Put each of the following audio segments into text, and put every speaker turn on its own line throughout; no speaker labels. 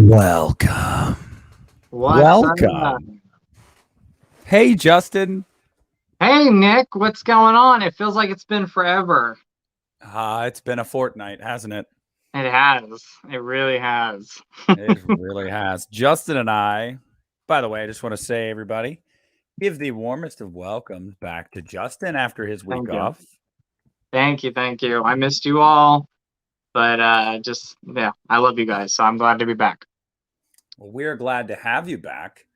Welcome.
Welcome.
Hey, Justin.
Hey, Nick, what's going on? It feels like it's been forever.
It's been a fortnight, hasn't it?
It has. It really has.
It really has. Justin and I, by the way, I just want to say, everybody, give the warmest of welcomes back to Justin after his week off.
Thank you. I missed you all, but I love you guys, so I'm glad to be back.
Well, we're glad to have you back.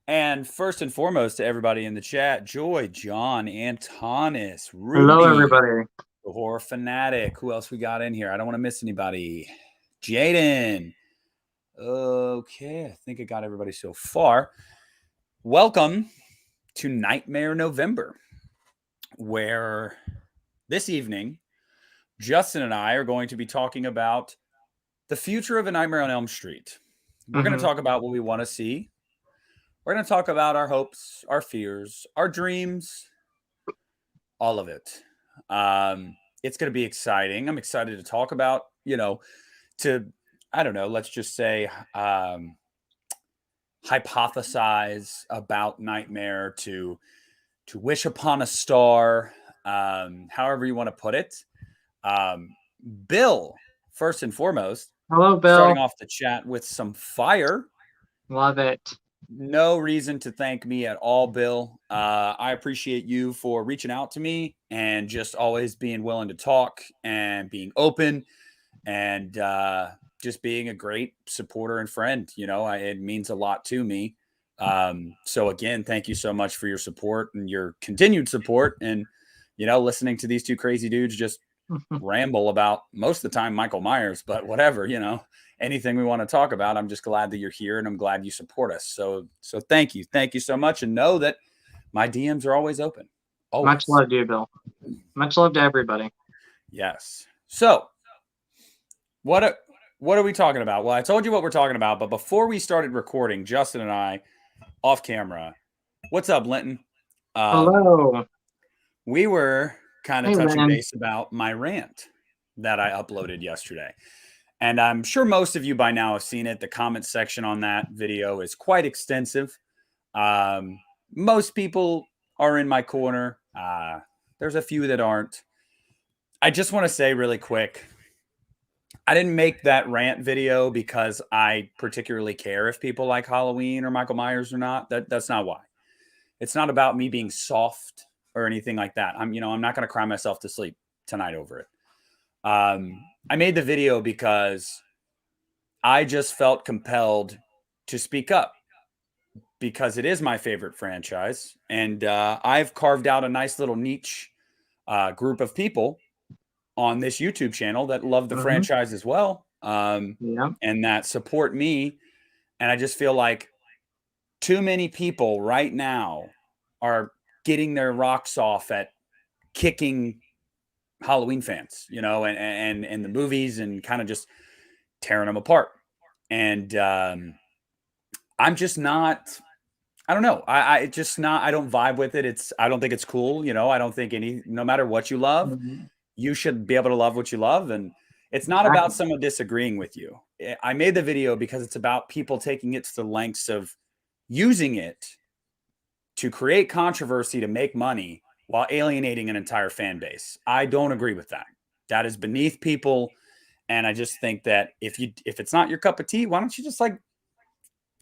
And first and foremost, to everybody in the chat, Joy, John, Antonis, Rudy,
hello, everybody.
The Horror Fanatic. Who else we got in here? I don't want to miss anybody. Jaden. Okay, I think I got everybody so far. Welcome to Nightmare November, where this evening, Justin and I are going to be talking about the future of A Nightmare on Elm Street. We're going to talk about what we want to see. We're going to talk about our hopes, our fears, our dreams, all of it. It's going to be exciting. I'm excited to talk about, let's just say, hypothesize about Nightmare, to wish upon a star, however you want to put it. Bill, first and foremost.
Hello, Bill.
Starting off the chat with some fire.
Love it.
No reason to thank me at all, Bill. I appreciate you for reaching out to me and just always being willing to talk and being open and just being a great supporter and friend. It means a lot to me. So again, thank you so much for your support and your continued support, and listening to these two crazy dudes just ramble about, most of the time, Michael Myers, but whatever, anything we want to talk about. I'm just glad that you're here, and I'm glad you support us. So thank you so much, and know that my DMs are always open. Always.
Much love to you, Bill. Much love to everybody.
Yes. So what are we talking about? Well, I told you what we're talking about, but before we started recording, Justin and I, off camera, what's up, Linton?
Hello.
We were kind of touching
man.
base about my rant that I uploaded yesterday. And I'm sure most of you by now have seen it. The comment section on that video is quite extensive. Most people are in my corner. There's a few that aren't. I just want to say really quick, I didn't make that rant video because I particularly care if people like Halloween or Michael Myers or not. That's not why. It's not about me being soft or anything like that. I'm not going to cry myself to sleep tonight over it. I made the video because I just felt compelled to speak up, because it is my favorite franchise, and I've carved out a nice little niche group of people on this YouTube channel that love the franchise as well, and that support me. And I just feel like too many people right now are getting their rocks off at kicking Halloween fans, and the movies, and kind of just tearing them apart. And I'm just not, I don't know. I don't vibe with it. I don't think it's cool. I don't think no matter what you love, you should be able to love what you love. And it's not about someone disagreeing with you. I made the video because it's about people taking it to the lengths of using it to create controversy, to make money, while alienating an entire fan base. I don't agree with that. That is beneath people. And I just think that if it's not your cup of tea, why don't you just, I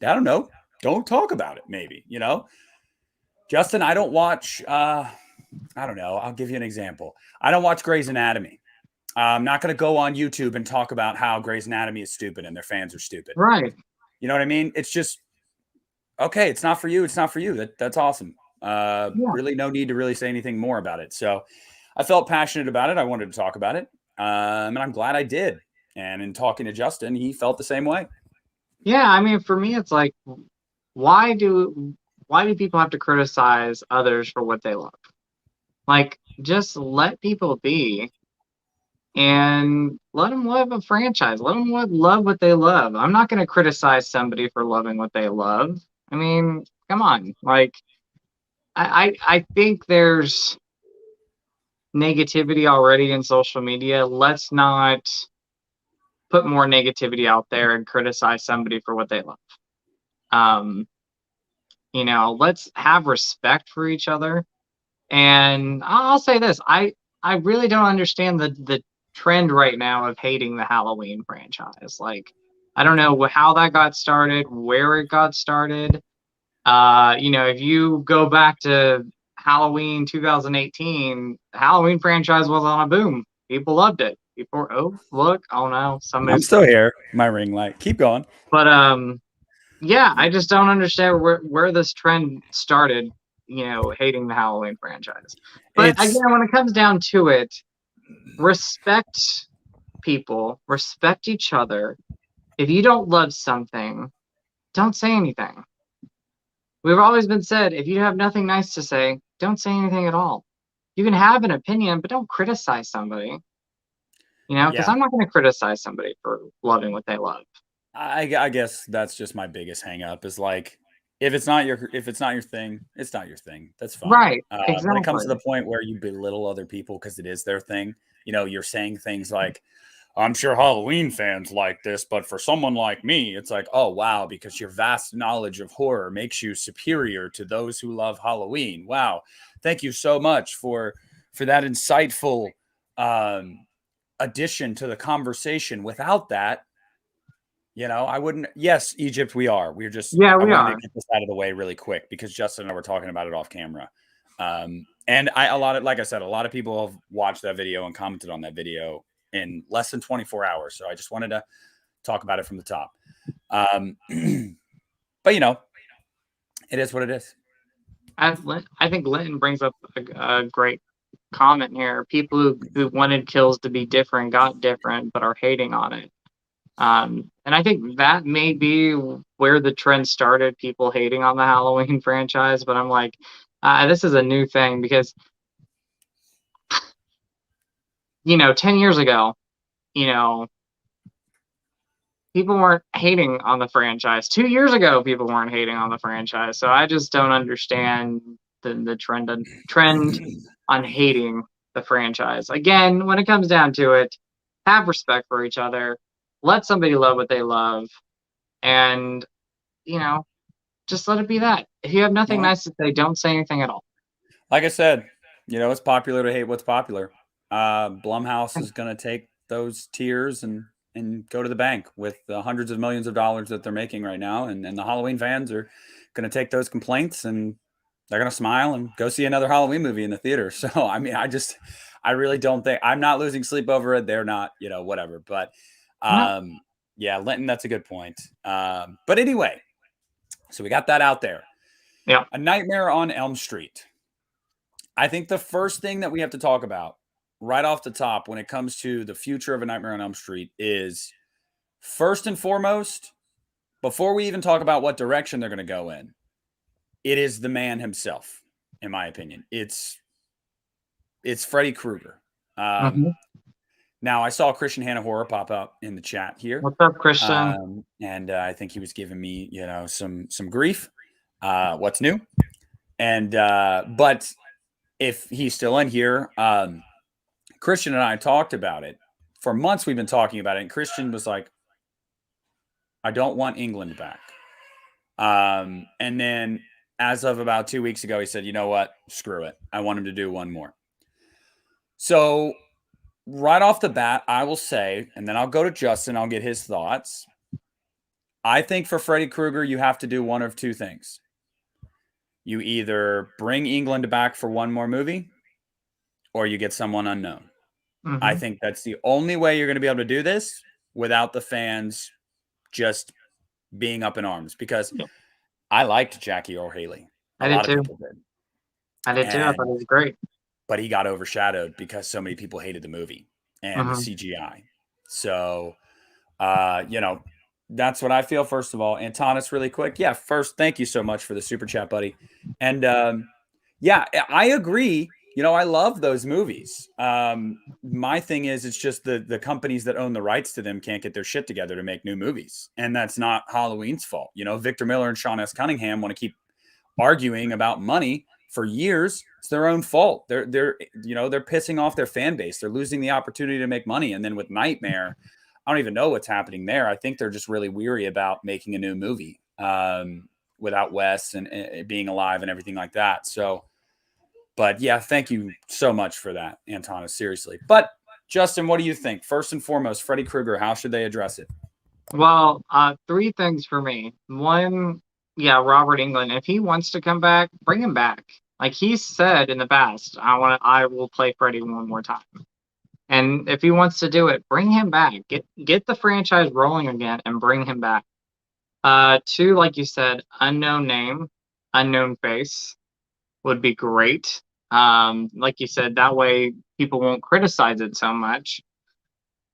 don't know, don't talk about it, maybe, Justin, I don't watch, I don't know, I'll give you an example. I don't watch Grey's Anatomy. I'm not going to go on YouTube and talk about how Grey's Anatomy is stupid and their fans are stupid.
Right.
You know what I mean? It's just, okay, it's not for you. It's not for you. That's awesome. Really no need to really say anything more about it. So I felt passionate about it. I wanted to talk about it. And I'm glad I did. And in talking to Justin, he felt the same way.
Yeah, I mean, for me, it's like, why do people have to criticize others for what they love? Just let people be, and let them love a franchise. Let them love what they love. I'm not going to criticize somebody for loving what they love. I mean, come on. I think there's negativity already in social media. Let's not put more negativity out there and criticize somebody for what they love. Let's have respect for each other. And I'll say this, I really don't understand the trend right now of hating the Halloween franchise. I don't know how that got started, where it got started. If you go back to Halloween 2018, the Halloween franchise was on a boom. People loved it. People, oh no,
I'm still here. My ring light. Keep going.
But yeah, I just don't understand where this trend started. Hating the Halloween franchise. But again, when it comes down to it, respect people, respect each other. If you don't love something, don't say anything. We've always been said, if you have nothing nice to say, don't say anything at all. You can have an opinion, but don't criticize somebody. Because I'm not going to criticize somebody for loving what they love.
I guess that's just my biggest hang up, is if it's not your thing, it's not your thing. That's fine.
Right. Exactly.
When it comes to the point where you belittle other people because it is their thing, you're saying things like, I'm sure Halloween fans like this, but for someone like me, it's like, oh, wow, because your vast knowledge of horror makes you superior to those who love Halloween. Wow. Thank you so much for that insightful addition to the conversation. Without that, I wouldn't. Yes, Egypt, we are. We're just.
Yeah,
I
we
wanted
are.
to get this out of the way really quick because Justin and I were talking about it off camera. And like I said, a lot of people have watched that video and commented on that video in less than 24 hours. So I just wanted to talk about it from the top. But It is what it is.
I think Linton brings up a great comment here. People who wanted kills to be different got different, but are hating on it. And I think that may be where the trend started, people hating on the Halloween franchise. But I'm like, this is a new thing because, 10 years ago, people weren't hating on the franchise. 2 years ago, people weren't hating on the franchise. So I just don't understand the trend on hating the franchise. Again, when it comes down to it, have respect for each other. Let somebody love what they love. And, just let it be that. If you have nothing nice to say, don't say anything at all.
Like I said, it's popular to hate what's popular. Blumhouse is going to take those tiers and go to the bank with the hundreds of millions of dollars that they're making right now. And the Halloween fans are going to take those complaints and they're going to smile and go see another Halloween movie in the theater. So, I mean, I really don't think I'm not losing sleep over it. They're not, whatever. But yeah, Linton, that's a good point. But anyway, so we got that out there.
Yeah.
A Nightmare on Elm Street. I think the first thing that we have to talk about right off the top when it comes to the future of A Nightmare on Elm Street is, first and foremost, before we even talk about what direction they're going to go in, it is the man himself, in my opinion. It's Freddy Krueger. Now, I saw Christian Hannah Horror pop up in the chat here.
What's up, Christian?
And I think he was giving me, some grief. What's new? And but if he's still in here, Christian and I talked about it. For months we've been talking about it, and Christian was like, I don't want England back. And then as of about 2 weeks ago, he said, you know what? Screw it. I want him to do one more. So right off the bat, I will say, and then I'll go to Justin, I'll get his thoughts. I think for Freddy Krueger, you have to do one of two things. You either bring England back for one more movie, or you get someone unknown. I think that's the only way you're going to be able to do this without the fans just being up in arms. Because I liked Jackie Earle Haley.
I did too. I did too. I thought he was great.
But he got overshadowed because so many people hated the movie and the CGI. So, that's what I feel. First of all, Antonis, really quick. Yeah, first, thank you so much for the super chat, buddy. And I agree. I love those movies. My thing is, it's just the companies that own the rights to them can't get their shit together to make new movies. And that's not Halloween's fault. Victor Miller and Sean S. Cunningham want to keep arguing about money for years. It's their own fault. They're pissing off their fan base. They're losing the opportunity to make money. And then with Nightmare, I don't even know what's happening there. I think they're just really weary about making a new movie without Wes and being alive and everything like that. So, but yeah, thank you so much for that, Antonis, seriously. But Justin, what do you think? First and foremost, Freddy Krueger, how should they address it?
Well, three things for me. One, Robert Englund. If he wants to come back, bring him back. Like he said in the past, I will play Freddy one more time. And if he wants to do it, bring him back. Get the franchise rolling again and bring him back. Two, like you said, unknown name, unknown face would be great. Like you said, that way people won't criticize it so much.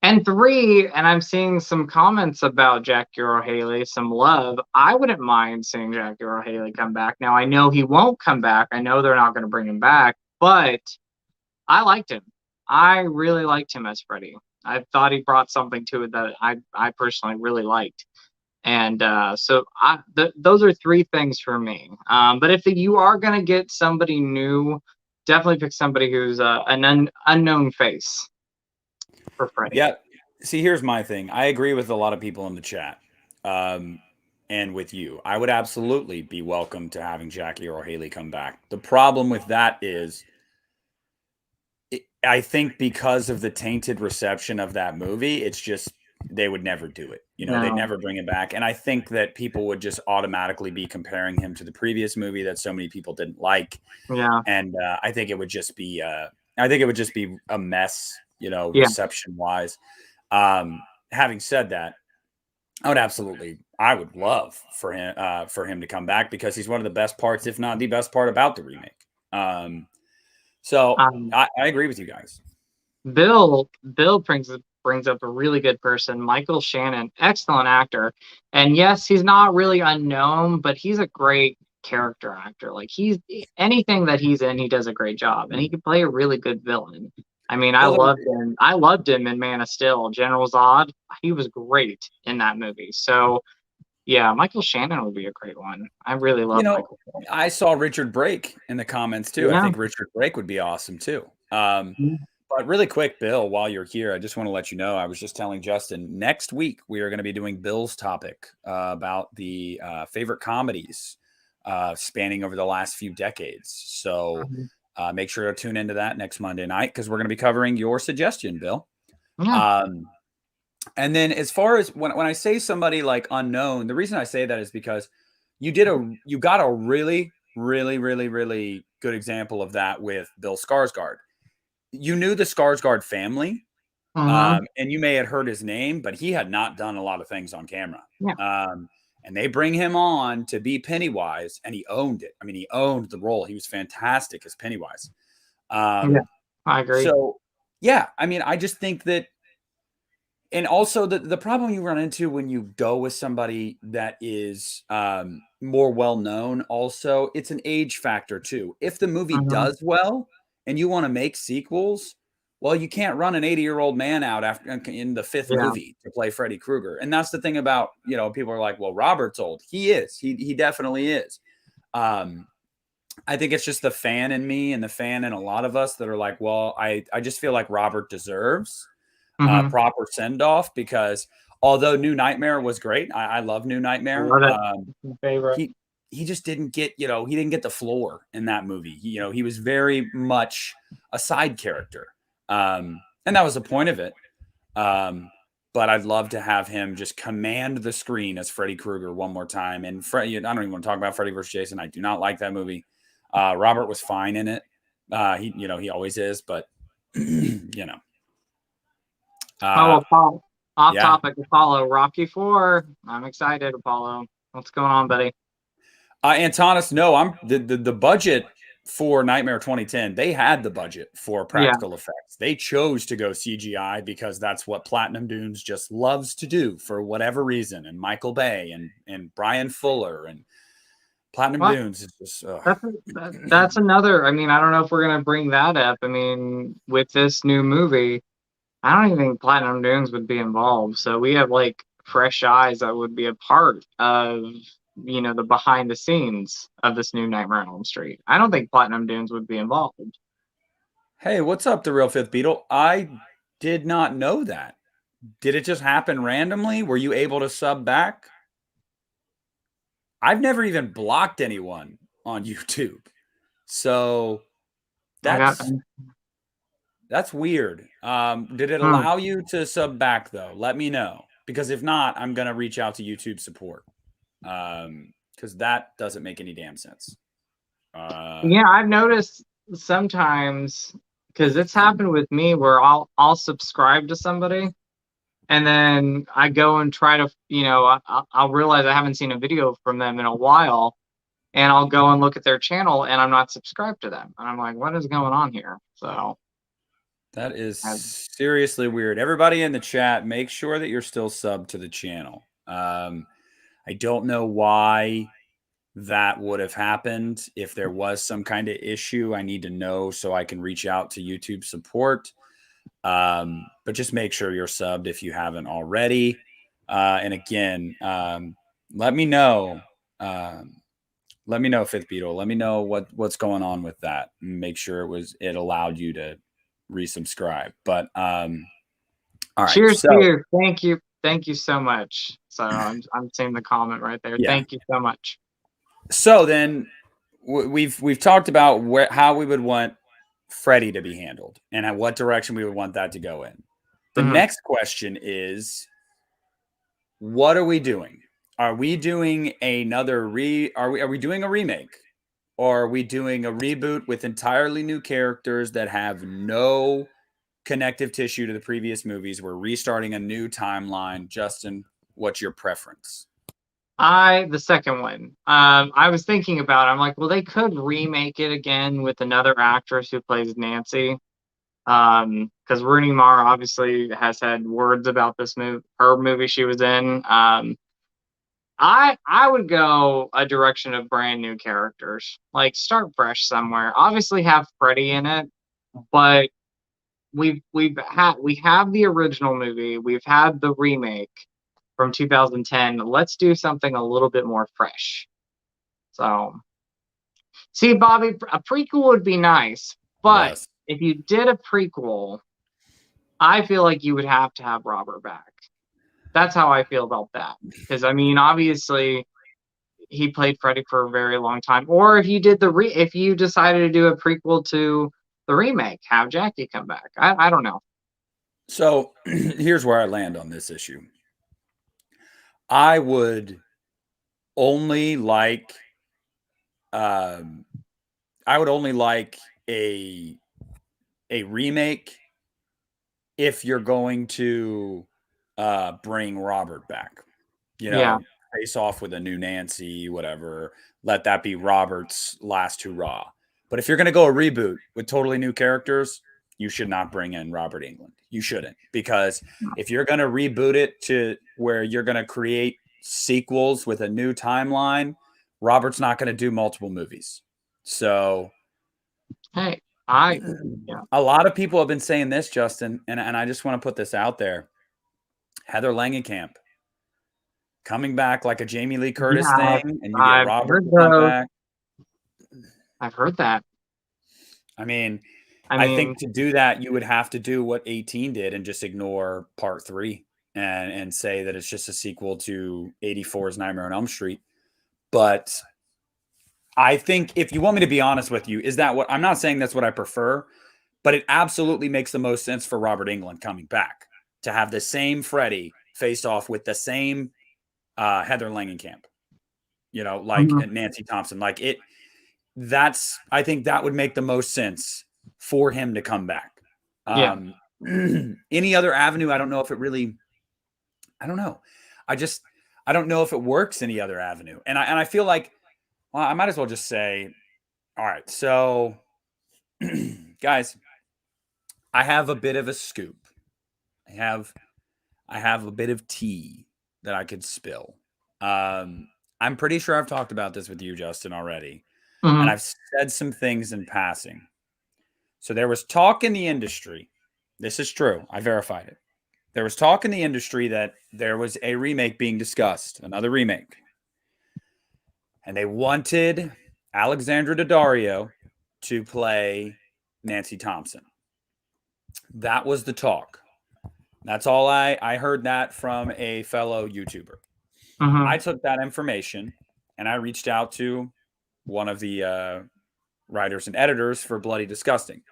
And three, and I'm seeing some comments about Jackie Earle Haley, some love. I wouldn't mind seeing Jackie Earle Haley come back. Now, I know he won't come back. I know they're not going to bring him back, but I liked him. I really liked him as Freddy. I thought he brought something to it that I personally really liked. And so those are three things for me. But if you are going to get somebody new, definitely pick somebody who's an unknown face for Freddy.
Yeah. See, here's my thing. I agree with a lot of people in the chat and with you. I would absolutely be welcome to having Jackie Earle Haley come back. The problem with that is I think because of the tainted reception of that movie, it's just they would never do it. They'd never bring him back. And I think that people would just automatically be comparing him to the previous movie that so many people didn't like.
Yeah.
And I think it would just be a mess, reception wise. Having said that, I would love for him to come back because he's one of the best parts, if not the best part about the remake. So
Um,
I agree with you guys.
Bill brings up a really good person, Michael Shannon, excellent actor. And yes, he's not really unknown, but he's a great character actor. Like he's anything that he's in, he does a great job, and he can play a really good villain. I mean, I
Well,
loved him. I loved him in Man of Steel. General Zod, he was great in that movie. So yeah, Michael Shannon would be a great one. I really
you
love
know,
Michael Shannon.
I saw Richard Brake in the comments too. I
Yeah.
think Richard Brake would be awesome too. But really quick, Bill, while you're here, I just want to let you know, I was just telling Justin, next week we are going to be doing Bill's topic about the favorite comedies spanning over the last few decades. So make sure to tune into that next Monday night because we're going to be covering your suggestion, Bill.
Yeah.
And then as far as when I say somebody like unknown, the reason I say that is because you got a really, really, really, really good example of that with Bill Skarsgård. You knew the Skarsgård family,
Mm-hmm.
and you may have heard his name, but he had not done a lot of things on camera.
Yeah.
And they bring him on to be Pennywise, and he owned it. I mean, he owned the role. He was fantastic as Pennywise.
Yeah. I agree.
So, yeah, I mean, I just think that, and also the problem you run into when you go with somebody that is more well known, also, it's an age factor too. If the movie
Mm-hmm.
does well and you want to make sequels, well, you can't run an 80-year-old man out after in the fifth
Yeah.
movie to play Freddy Krueger. And that's the thing about, people are like, well, Robert's old. He is. He definitely is. I think it's just the fan in me and the fan in a lot of us that are like, well, I just feel like Robert deserves
Mm-hmm.
proper send off because although New Nightmare was great, I love New
I
Nightmare.
love it. It's my favorite.
He just didn't get he didn't get the floor in that movie. He was very much a side character, and that was the point of it. But I'd love to have him just command the screen as Freddy Krueger one more time. And I don't even want to talk about Freddy versus Jason. I do not like that movie. Robert was fine in it. He always is, but
Off
yeah.
topic, Apollo, Rocky 4. I'm excited, Apollo. What's going on, buddy?
Antonis, no, I'm the budget for Nightmare 2010. They had the budget for
Yeah.
practical effects. They chose to go CGI because that's what Platinum Dunes just loves to do for whatever reason. And Michael Bay and Brian Fuller and Platinum
What?
Dunes is just.
That's another. I mean, I don't know if we're gonna bring that up. I mean, with this new movie, I don't even think Platinum Dunes would be involved. So we have like fresh eyes that would be a part of, the behind the scenes of this new Nightmare on Elm Street. I don't think Platinum Dunes would be involved.
Hey, what's up, the Real Fifth Beatle? I did not know that. Did it just happen randomly? Were you able to sub back? I've never even blocked anyone on YouTube. So that's weird. Did it allow you to sub back though? Let me know. Because if not, I'm gonna reach out to YouTube support. Because that doesn't make any damn sense.
Yeah, I've noticed sometimes because it's happened with me where I'll subscribe to somebody and then I go and try to, I'll realize I haven't seen a video from them in a while, and I'll go and look at their channel and I'm not subscribed to them, and I'm like, what is going on here? So
that is seriously weird. Everybody in the chat, make sure that you're still subbed to the channel. I don't know why that would have happened. If there was some kind of issue, I need to know so I can reach out to YouTube support. But just make sure you're subbed if you haven't already. And again, let me know. Let me know, Fifth Beetle. Let me know what's going on with that. Make sure it allowed you to resubscribe. But all right.
Cheers, cheers. Thank you so much. So I'm seeing the comment right there.
Yeah.
Thank you so much.
So then we've talked about how we would want Freddy to be handled and at what direction we would want that to go in. The next question is, what are we doing? Are we doing another are we doing a remake? Or are we doing a reboot with entirely new characters that have no connective tissue to the previous movies? We're restarting a new timeline. Justin, what's your preference?
The second one. I was thinking about it. I'm like, well, they could remake it again with another actress who plays Nancy. Because Rooney Mara obviously has had words about this movie she was in. I would go a direction of brand new characters. Like start fresh somewhere. Obviously have Freddy in it, but we have the original movie. We've had the remake from 2010. Let's do something a little bit more fresh. So, see, Bobby, a prequel would be nice, but
Yes.
if you did a prequel, I feel like you would have to have Robert back. That's how I feel about that. Because I mean, obviously, he played Freddy for a very long time. Or if you did if you decided to do a prequel to the remake, have Jackie come back. I don't know.
So here's where I land on this issue. I would only like, I would only like a remake if you're going to bring Robert back. You know,
Yeah.
face off with a new Nancy, whatever. Let that be Robert's last hurrah. But if you're going to go a reboot with totally new characters, you should not bring in Robert Englund. You shouldn't, because if you're going to reboot it to where you're going to create sequels with a new timeline, Robert's not going to do multiple movies. So,
hey,
a lot of people have been saying this, Justin, and I just want to put this out there. Heather Langenkamp coming back like a Jamie Lee Curtis thing, and you get Robert to come back.
I've heard that.
I mean, I think to do that, you would have to do what 18 did and just ignore part 3 and say that it's just a sequel to 84's Nightmare on Elm Street. But I think, if you want me to be honest with you, is that what I'm not saying that's what I prefer, but it absolutely makes the most sense for Robert Englund coming back to have the same Freddy face off with the same Heather Langenkamp, you know, like Nancy Thompson. Like I think that would make the most sense for him to come back. Any other avenue, I don't know if it really, I don't know. I don't know if it works any other avenue. And I feel like, well, I might as well just say, all right, so guys, I have a bit of a scoop. I have a bit of tea that I could spill. I'm pretty sure I've talked about this with you, Justin, already. And I've said some things in passing. So there was talk in the industry. This is true. I verified it. There was talk in the industry that there was a remake being discussed, another remake. And they wanted Alexandra Daddario to play Nancy Thompson. That was the talk. That's all I heard that from a fellow YouTuber. I took that information and I reached out to one of the writers and editors for Bloody Disgusting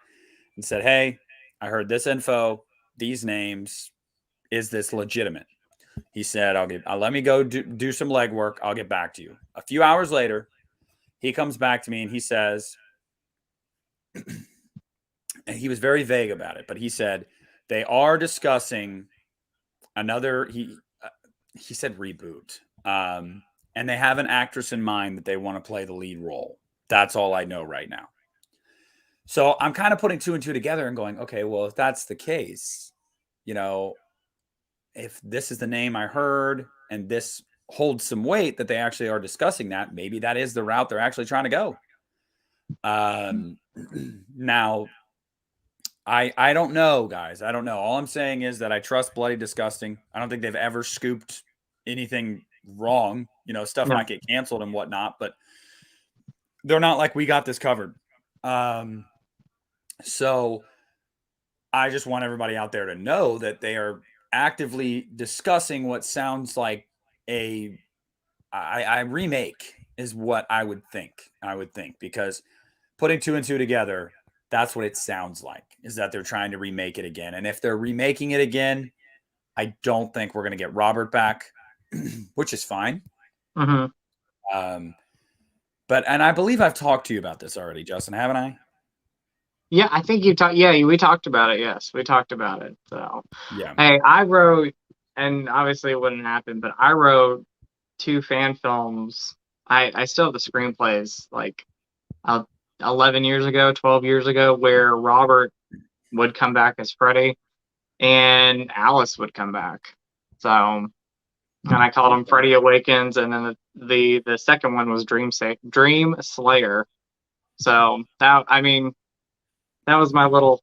and said, hey, I heard this info, these names. Is this legitimate? He said, let me go do some legwork. I'll get back to you. A few hours later, he comes back to me and he says, and he was very vague about it, but he said, they are discussing another, he said reboot. And they have an actress in mind that they want to play the lead role. That's all I know right now. So I'm kind of putting 2 and 2 together and going, okay, well, if that's the case, you know, if this is the name I heard and this holds some weight that they actually are discussing that, maybe that is the route they're actually trying to go. Now, I don't know, guys. I don't know. All I'm saying is that I trust Bloody Disgusting. I don't think they've ever scooped anything wrong. You know, stuff might get canceled and whatnot, but they're not like, we got this covered. So I just want everybody out there to know that they are actively discussing what sounds like a remake is what I would think. Because putting 2 and 2 together, that's what it sounds like, is that they're trying to remake it again. And if they're remaking it again, I don't think we're going to get Robert back, which is fine. But I believe I've talked to you about this already, Justin, haven't I?
Yeah, I think you talked. Yeah, we talked about it. Yes, we talked about it. So
yeah.
Hey, I wrote and obviously it wouldn't happen, but I wrote 2 fan films. I still have the screenplays, like, uh, 11 years ago, 12 years ago, where Robert would come back as Freddy and Alice would come back. So, and I called them Freddy Awakens, and then the second one was Dream Slayer. So that, I mean, that was my little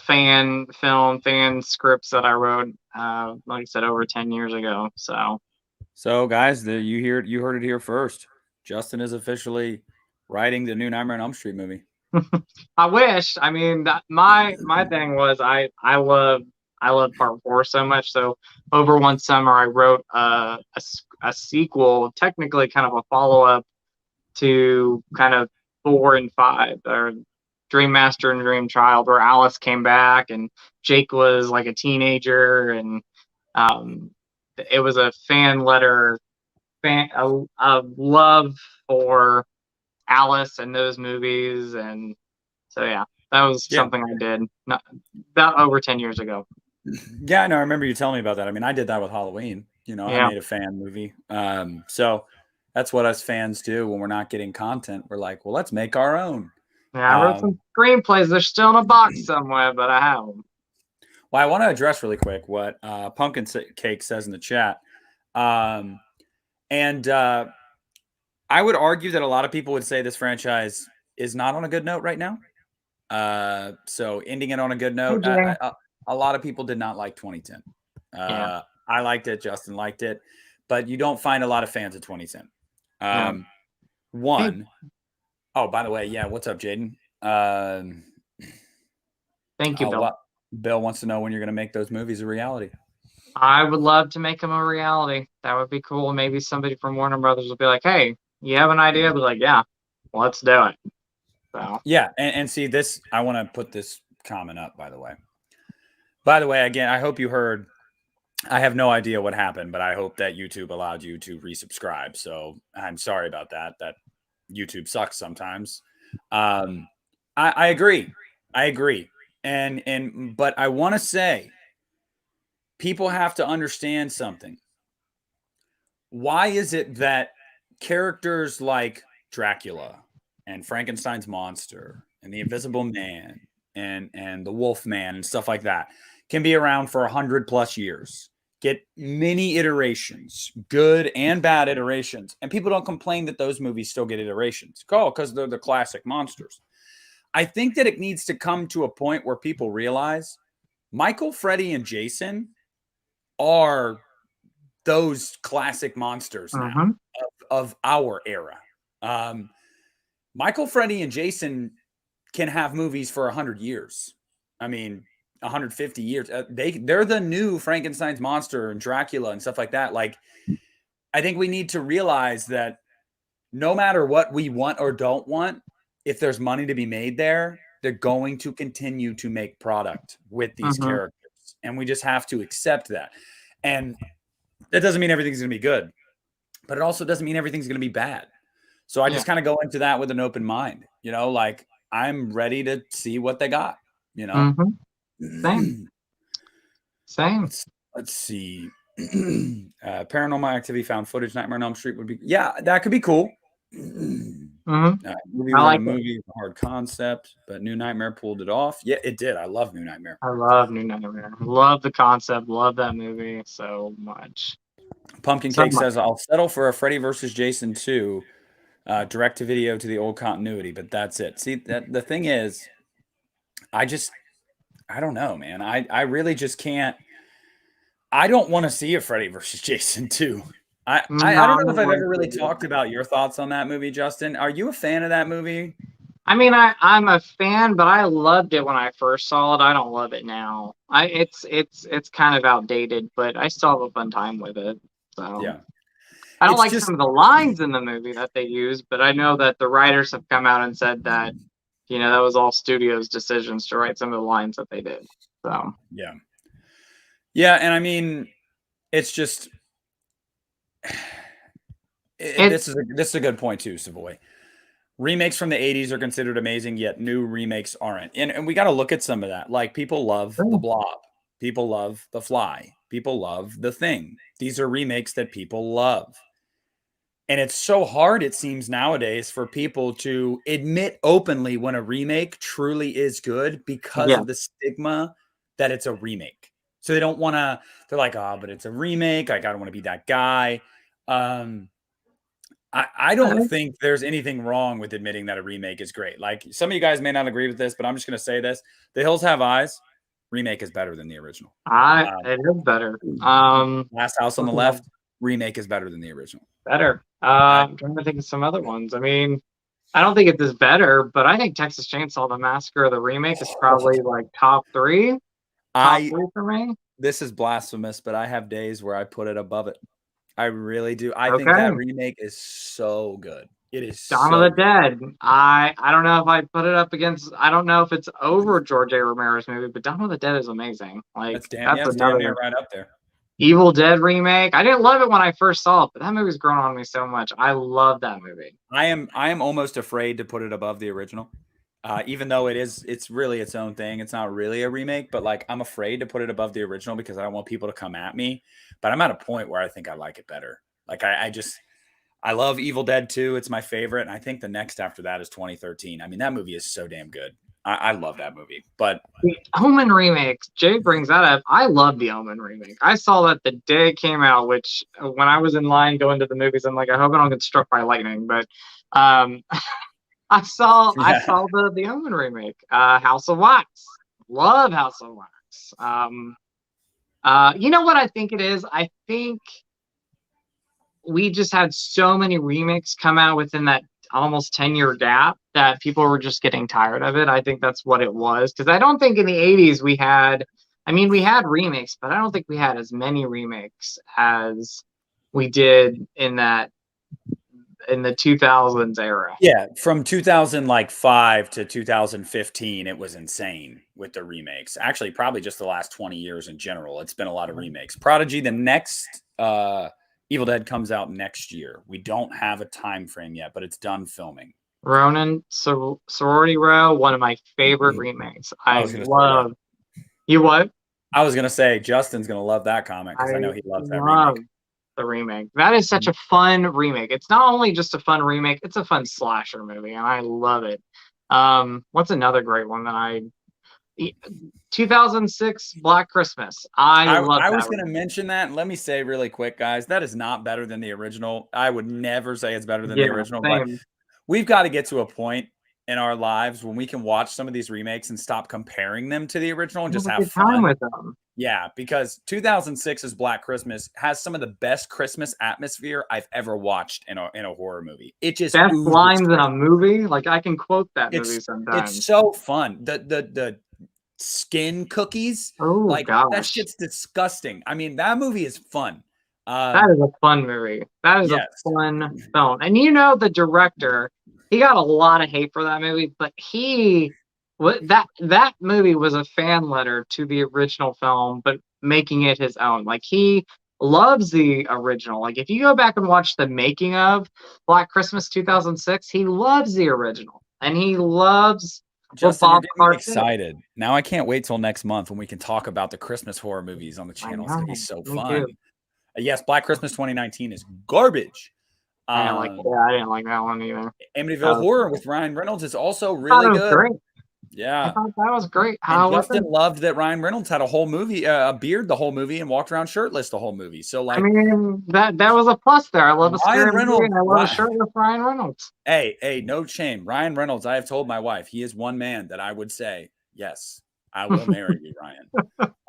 fan film, fan scripts that I wrote, like I said, over 10 years ago.
So guys, you heard it here first. Justin is officially writing the new Nightmare on Elm Street movie.
I wish. I mean, my thing was I love part 4 so much. So over one summer, I wrote a sequel, technically kind of a follow up to kind of 4 and 5, or Dream Master and Dream Child, where Alice came back and Jake was like a teenager, and um, it was a fan letter, a love for Alice and those movies, and so yeah, that was something I did about over 10 years ago.
Yeah, no, I remember you telling me about that. I mean, I did that with Halloween. You know, I made a fan movie. So that's what us fans do when we're not getting content. We're like, well, let's make our own.
Yeah, I wrote some screenplays. They're still in a box somewhere, but I have them.
Well, I want to address really quick what Pumpkin Cake says in the chat. And I would argue that a lot of people would say this franchise is not on a good note right now. So ending it on a good note, a lot of people did not like 2010. I liked it. Justin liked it, but you don't find a lot of fans of 2010. Oh, by the way, yeah. What's up, Jaden?
Thank you, Bill.
Bill wants to know when you're going to make those movies a reality.
I would love to make them a reality. That would be cool. Maybe somebody from Warner Brothers will be like, "Hey, you have an idea?" I'll be like, "Yeah, let's do it." So
yeah, and see this. I want to put this comment up. By the way, again, I hope you heard. I have no idea what happened, but I hope that YouTube allowed you to resubscribe. So I'm sorry about that. That YouTube sucks sometimes. I agree. But I want to say people have to understand something. Why is it that characters like Dracula and Frankenstein's monster and the Invisible Man and the Wolf Man and stuff like that can be around for 100+ years, get many iterations, good and bad iterations, and people don't complain that those movies still get iterations? Because they're the classic monsters. I think that it needs to come to a point where people realize Michael, Freddy, and Jason are those classic monsters now of our era. Michael, Freddy, and Jason can have movies for 100 years. I mean, 150 years. They're the new Frankenstein's monster and Dracula and stuff like that. Like, I think we need to realize that no matter what we want or don't want, if there's money to be made there, they're going to continue to make product with these characters. And we just have to accept that. And that doesn't mean everything's going to be good, but it also doesn't mean everything's going to be bad. So I just kind of go into that with an open mind, you know, like I'm ready to see what they got, you know?
Same.
Let's see. Paranormal Activity found footage. Nightmare on Elm Street would be, yeah, that could be cool. Movie
I like
movie, hard concept, but New Nightmare pulled it off. Yeah, it did. I love New Nightmare.
I love New Nightmare. Love the concept. Love that movie so much.
Pumpkin Cake says, I'll settle for a Freddy versus Jason 2, direct to video to the old continuity, but that's it. See, the thing is, I don't know, man. I really just can't. I don't want to see a Freddy versus Jason 2. I don't know if I've ever really talked about your thoughts on that movie, Justin. Are you a fan of that movie?
I mean, I'm a fan, but I loved it when I first saw it. I don't love it now. It's kind of outdated, but I still have a fun time with it. So
yeah,
I don't like some of the lines in the movie that they use, but I know that the writers have come out and said that, you know, that was all studio's decisions to write some of the lines that they did. So
yeah, and I mean, it's just this is a good point too, Savoy. Remakes from the 80s are considered amazing, yet new remakes aren't. And we got to look at some of that. Like, people love The Blob. People love The Fly. People love The Thing. These are remakes that people love. And it's so hard, it seems nowadays, for people to admit openly when a remake truly is good because of the stigma that it's a remake. So they don't want to, they're like, oh, but it's a remake. Like, I don't want to be that guy. I don't think there's anything wrong with admitting that a remake is great. Like, some of you guys may not agree with this, but I'm just going to say this. The Hills Have Eyes remake is better than the original.
It is better.
Last House on the Left remake is better than the original.
Better. I'm trying to think of some other ones. I mean, I don't think it is better, but I think Texas Chainsaw the Massacre, the remake, is probably like top three. Top three for me.
This is blasphemous, but I have days where I put it above it. I really do. I think that remake is so good. It is
Dawn of the Dead. I don't know if I put it up against. I don't know if it's over George A. Romero's movie, but Dawn of the Dead is amazing. Like
that's damn near right up there.
Evil Dead remake. I didn't love it when I first saw it, but that movie's grown on me so much. I love that movie.
I am almost afraid to put it above the original. Even though it's really its own thing. It's not really a remake, but like I'm afraid to put it above the original because I don't want people to come at me. But I'm at a point where I think I like it better. Like I love Evil Dead 2. It's my favorite. And I think the next after that is 2013. I mean, that movie is so damn good. I love that movie. But
the Omen remake, Jay brings that up. I love the Omen remake. I saw that the day it came out, which when I was in line going to the movies, I'm like, I hope I don't get struck by lightning. But I saw the Omen remake, House of Wax. Love House of Wax. You know what I think it is? I think we just had so many remakes come out within that almost 10-year gap that people were just getting tired of it. I think that's what it was. Because I don't think in the 80s we had remakes, but I don't think we had as many remakes as we did in the 2000s era.
Yeah, from 2005 to 2015, it was insane with the remakes. Actually, probably just the last 20 years in general. It's been a lot of remakes. Prodigy, the next Evil Dead comes out next year. We don't have a time frame yet, but it's done filming.
Ronin, Sorority Row, one of my favorite remakes. I love. You what?
I was gonna say Justin's gonna love that comic because I know he loves that remake.
The remake. That is such a fun remake. It's not only just a fun remake, it's a fun slasher movie, and I love it. What's another great one that 2006 Black Christmas. I was
going to mention that. Let me say really quick, guys, that is not better than the original. I would never say it's better than the original, but we've got to get to a point in our lives when we can watch some of these remakes and stop comparing them to the original and just have fun
with them.
Yeah, because 2006's Black Christmas has some of the best Christmas atmosphere I've ever watched in a horror movie. It just
best lines in a movie. Like I can quote that movie sometimes.
It's so fun. The skin cookies.
Oh, like gosh.
That shit's disgusting. I mean, that movie is fun.
That is a fun movie. That is a fun film. And you know, the director, he got a lot of hate for that movie, but that movie was a fan letter to the original film, but making it his own. Like he loves the original. Like if you go back and watch the making of Black Christmas 2006, he loves the original, and he loves.
Justin, you're getting me excited. Now I can't wait till next month when we can talk about the Christmas horror movies on the channel. It's going to be so fun. Yes, Black Christmas 2019 is garbage.
I didn't like that one either.
Amityville Horror with Ryan Reynolds is also really good.
Great.
Yeah.
I thought that was great.
Justin loved that Ryan Reynolds had a whole movie, a beard the whole movie, and walked around shirtless the whole movie. So, like,
I mean, that was a plus there. I love a scary movie, and I love a shirtless Ryan Reynolds.
Hey, no shame. Ryan Reynolds, I have told my wife, he is one man that I would say, yes, I will marry you,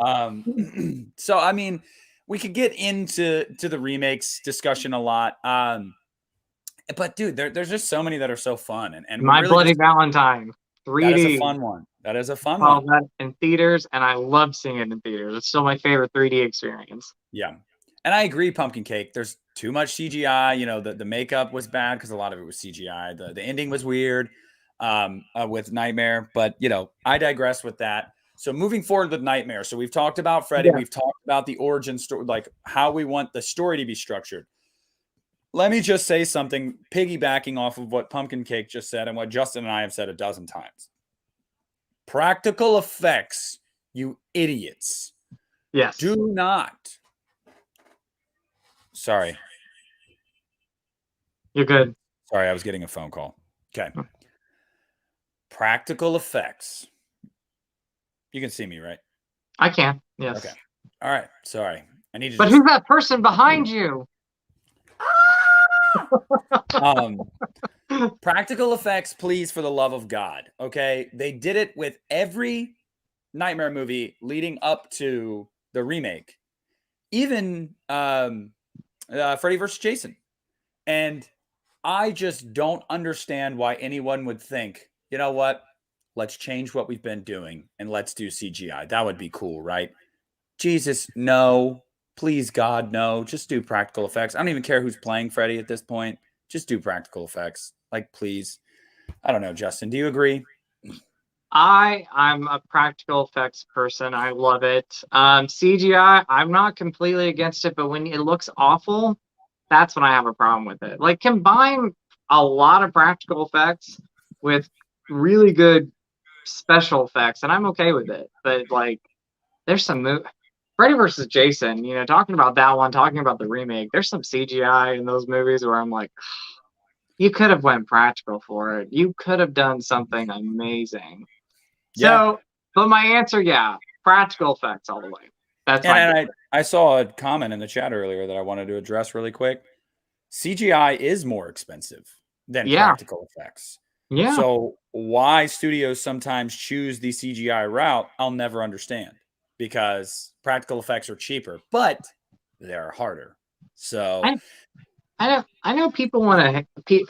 Ryan. So, I mean, we could get into the remakes discussion a lot. But, dude, there's just so many that are so fun. And
My Bloody Valentine. 3D.
That is a fun one. That is a fun one.
That in theaters, and I love seeing it in theaters. It's still my favorite 3D experience.
Yeah. And I agree, Pumpkin Cake. There's too much CGI. You know, the makeup was bad because a lot of it was CGI. The ending was weird with Nightmare. But, you know, I digress with that. So moving forward with Nightmare. So we've talked about Freddy. Yeah. We've talked about the origin story, like how we want the story to be structured. Let me just say something piggybacking off of what Pumpkin Cake just said and what Justin and I have said a dozen times. Practical effects, you idiots.
Yes.
Do not Sorry.
You're good.
Sorry, I was getting a phone call. Okay. Practical effects. You can see me, right?
I can. Yes.
Okay. All right. Sorry. I need to.
But who's that person behind you?
Practical effects, please, for the love of God. Okay. They did it with every Nightmare movie leading up to the remake, even Freddy vs. Jason. And I just don't understand why anyone would think, you know what? Let's change what we've been doing and let's do CGI. That would be cool, right? Jesus, no. Please, God, no. Just do practical effects. I don't even care who's playing Freddy at this point. Just do practical effects. Like, please. I don't know, Justin. Do you agree?
I'm a practical effects person. I love it. CGI, I'm not completely against it, but when it looks awful, that's when I have a problem with it. Like, combine a lot of practical effects with really good special effects, and I'm okay with it. But like, there's some Freddy versus Jason, talking about that one, talking about the remake, there's some CGI in those movies where I'm like, you could have went practical for it. You could have done something amazing.
Yeah.
So, but my answer, yeah, practical effects all the way. That's
and I saw a comment in the chat earlier that I wanted to address really quick. CGI is more expensive than practical effects.
Yeah.
So why studios sometimes choose the CGI route, I'll never understand, because practical effects are cheaper, but they're harder. So
I know people want to.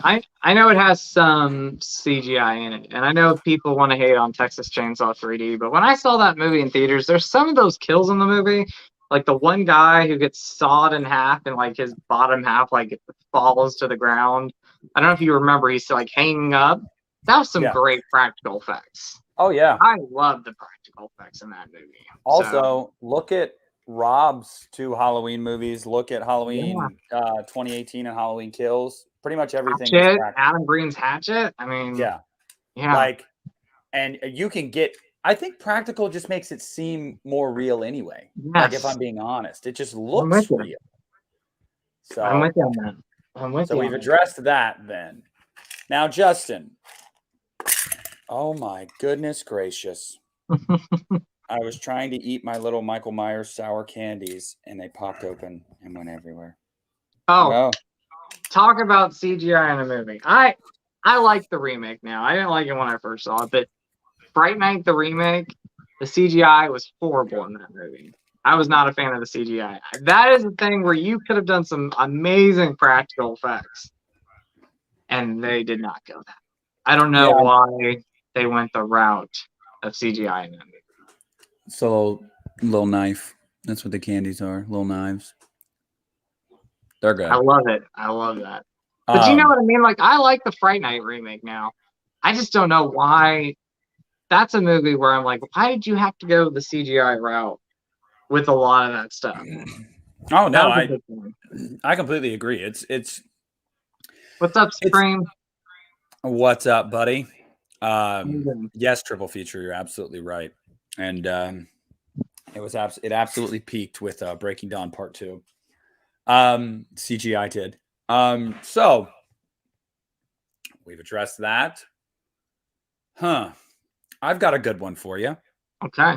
I know it has some CGI in it, and I know people want to hate on Texas Chainsaw 3D. But when I saw that movie in theaters, there's some of those kills in the movie, like the one guy who gets sawed in half and like his bottom half like falls to the ground. I don't know if you remember. He's like hanging up. That was some great practical effects.
Oh yeah,
I love the practical effects in that movie.
Also, look at Rob's 2 Halloween movies. Look at Halloween 2018 and Halloween Kills. Pretty much everything is practical.
Adam Green's Hatchet. I mean,
yeah. Like, and you can get. I think practical just makes it seem more real anyway. Yes. Like, if I'm being honest, it just looks real. So
I'm with you on that. I'm with you.
So we've addressed that then. Now, Justin. Oh my goodness gracious. I was trying to eat my little Michael Myers sour candies, and they popped open and went everywhere.
Oh, talk about CGI in a movie. I like the remake now. I didn't like it when I first saw it, but Fright Night, the remake, the CGI was horrible in that movie. I was not a fan of the CGI. That is the thing where you could have done some amazing practical effects, and they did not go that. I don't know why they went the route of CGI in that movie.
So, little knife. That's what the candies are. Little knives. They're good.
I love it. I love that. But you know what I mean? Like, I like the Fright Night remake now. I just don't know why. That's a movie where I'm like, why did you have to go the CGI route with a lot of that stuff?
Oh no, I completely agree. It's.
What's up, Scream?
What's up, buddy? Yes, triple feature. You're absolutely right. And it absolutely peaked with Breaking Dawn Part 2. CGI did. So we've addressed that. I've got a good one for you.
Okay.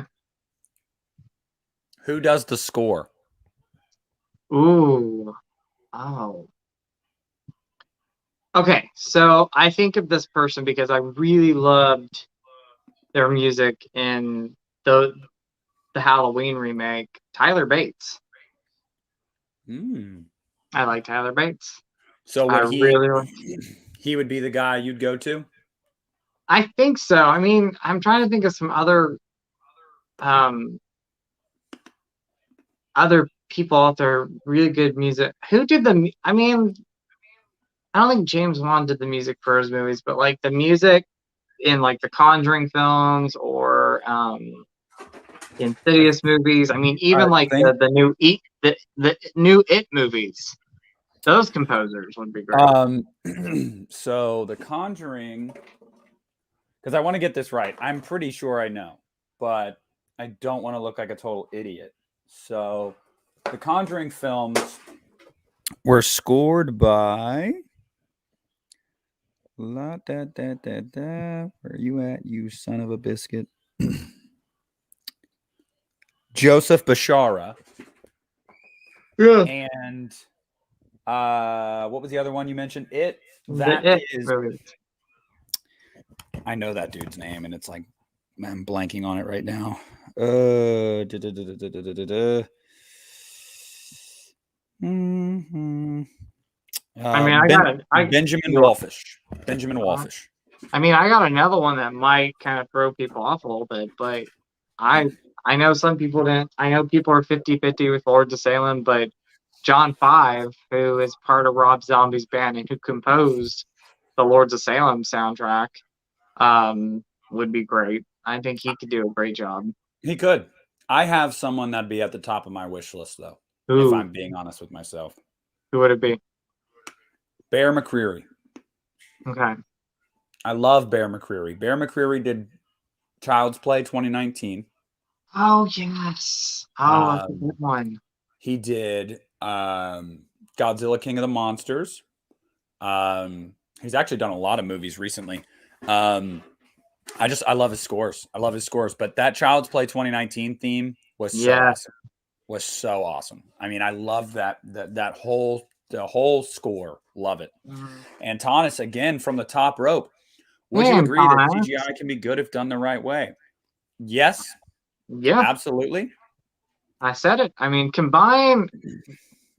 Who does the score?
Ooh. Oh. Okay, so I think of this person because I really loved their music in the Halloween remake, Tyler Bates. I like Tyler Bates.
So he would be the guy you'd go to?
I think so. I mean, I'm trying to think of some other people out there, really good music. Who did I don't think James Wan did the music for his movies, but like the music in like the Conjuring films or Insidious movies. I mean, even like the new new It movies. Those composers would be great.
So the Conjuring, because I want to get this right. I'm pretty sure I know, but I don't want to look like a total idiot. So the Conjuring films We're scored by la da da da da. Where are you at, you son of a biscuit? Joseph Bashara.
Yeah.
And what was the other one you mentioned? It.
The
That
It
is.
movies.
I know that dude's name, and it's like I'm blanking on it right now.
I mean, I got
Benjamin Wolfish.
I mean, I got another one that might kind of throw people off a little bit, but I I know some people didn't. I know people are 50-50 with Lords of Salem, but John Five, who is part of Rob Zombie's band and who composed the Lords of Salem soundtrack, would be great. I think he could do a great job.
He could. I have someone that'd be at the top of my wish list, though, if
Who
I'm being honest with myself.
who would it be?
Bear McCreary.
Okay.
I love Bear McCreary. Bear McCreary did Child's Play 2019.
Oh yes. Oh, that's a good one.
He did Godzilla King of the Monsters. He's actually done a lot of movies recently. I love his scores. But that Child's Play 2019 theme was so awesome. Was so awesome. I mean, I love that the whole score. Love it. And Tanis, again, from the top rope. Would you agree that CGI can be good if done the right way? Yes.
Yeah.
Absolutely.
I said it. I mean, combine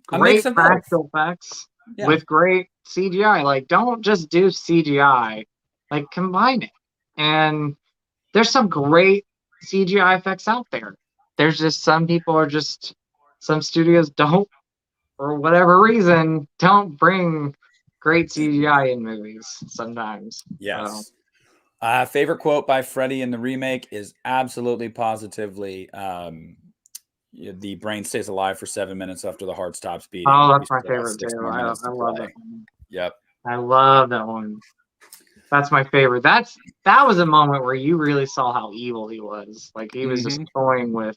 great practical effects with great CGI. Like, don't just do CGI. Like, combine it. And there's some great CGI effects out there. There's just some studios don't, for whatever reason, don't bring great CGI in movies sometimes.
Yes. Favorite quote by Freddy in the remake is absolutely positively the brain stays alive for 7 minutes after the heart stops beating.
Oh, that's my favorite too. I love that one.
Yep.
I love that one. That's my favorite. That was a moment where you really saw how evil he was. Like, he was just toying with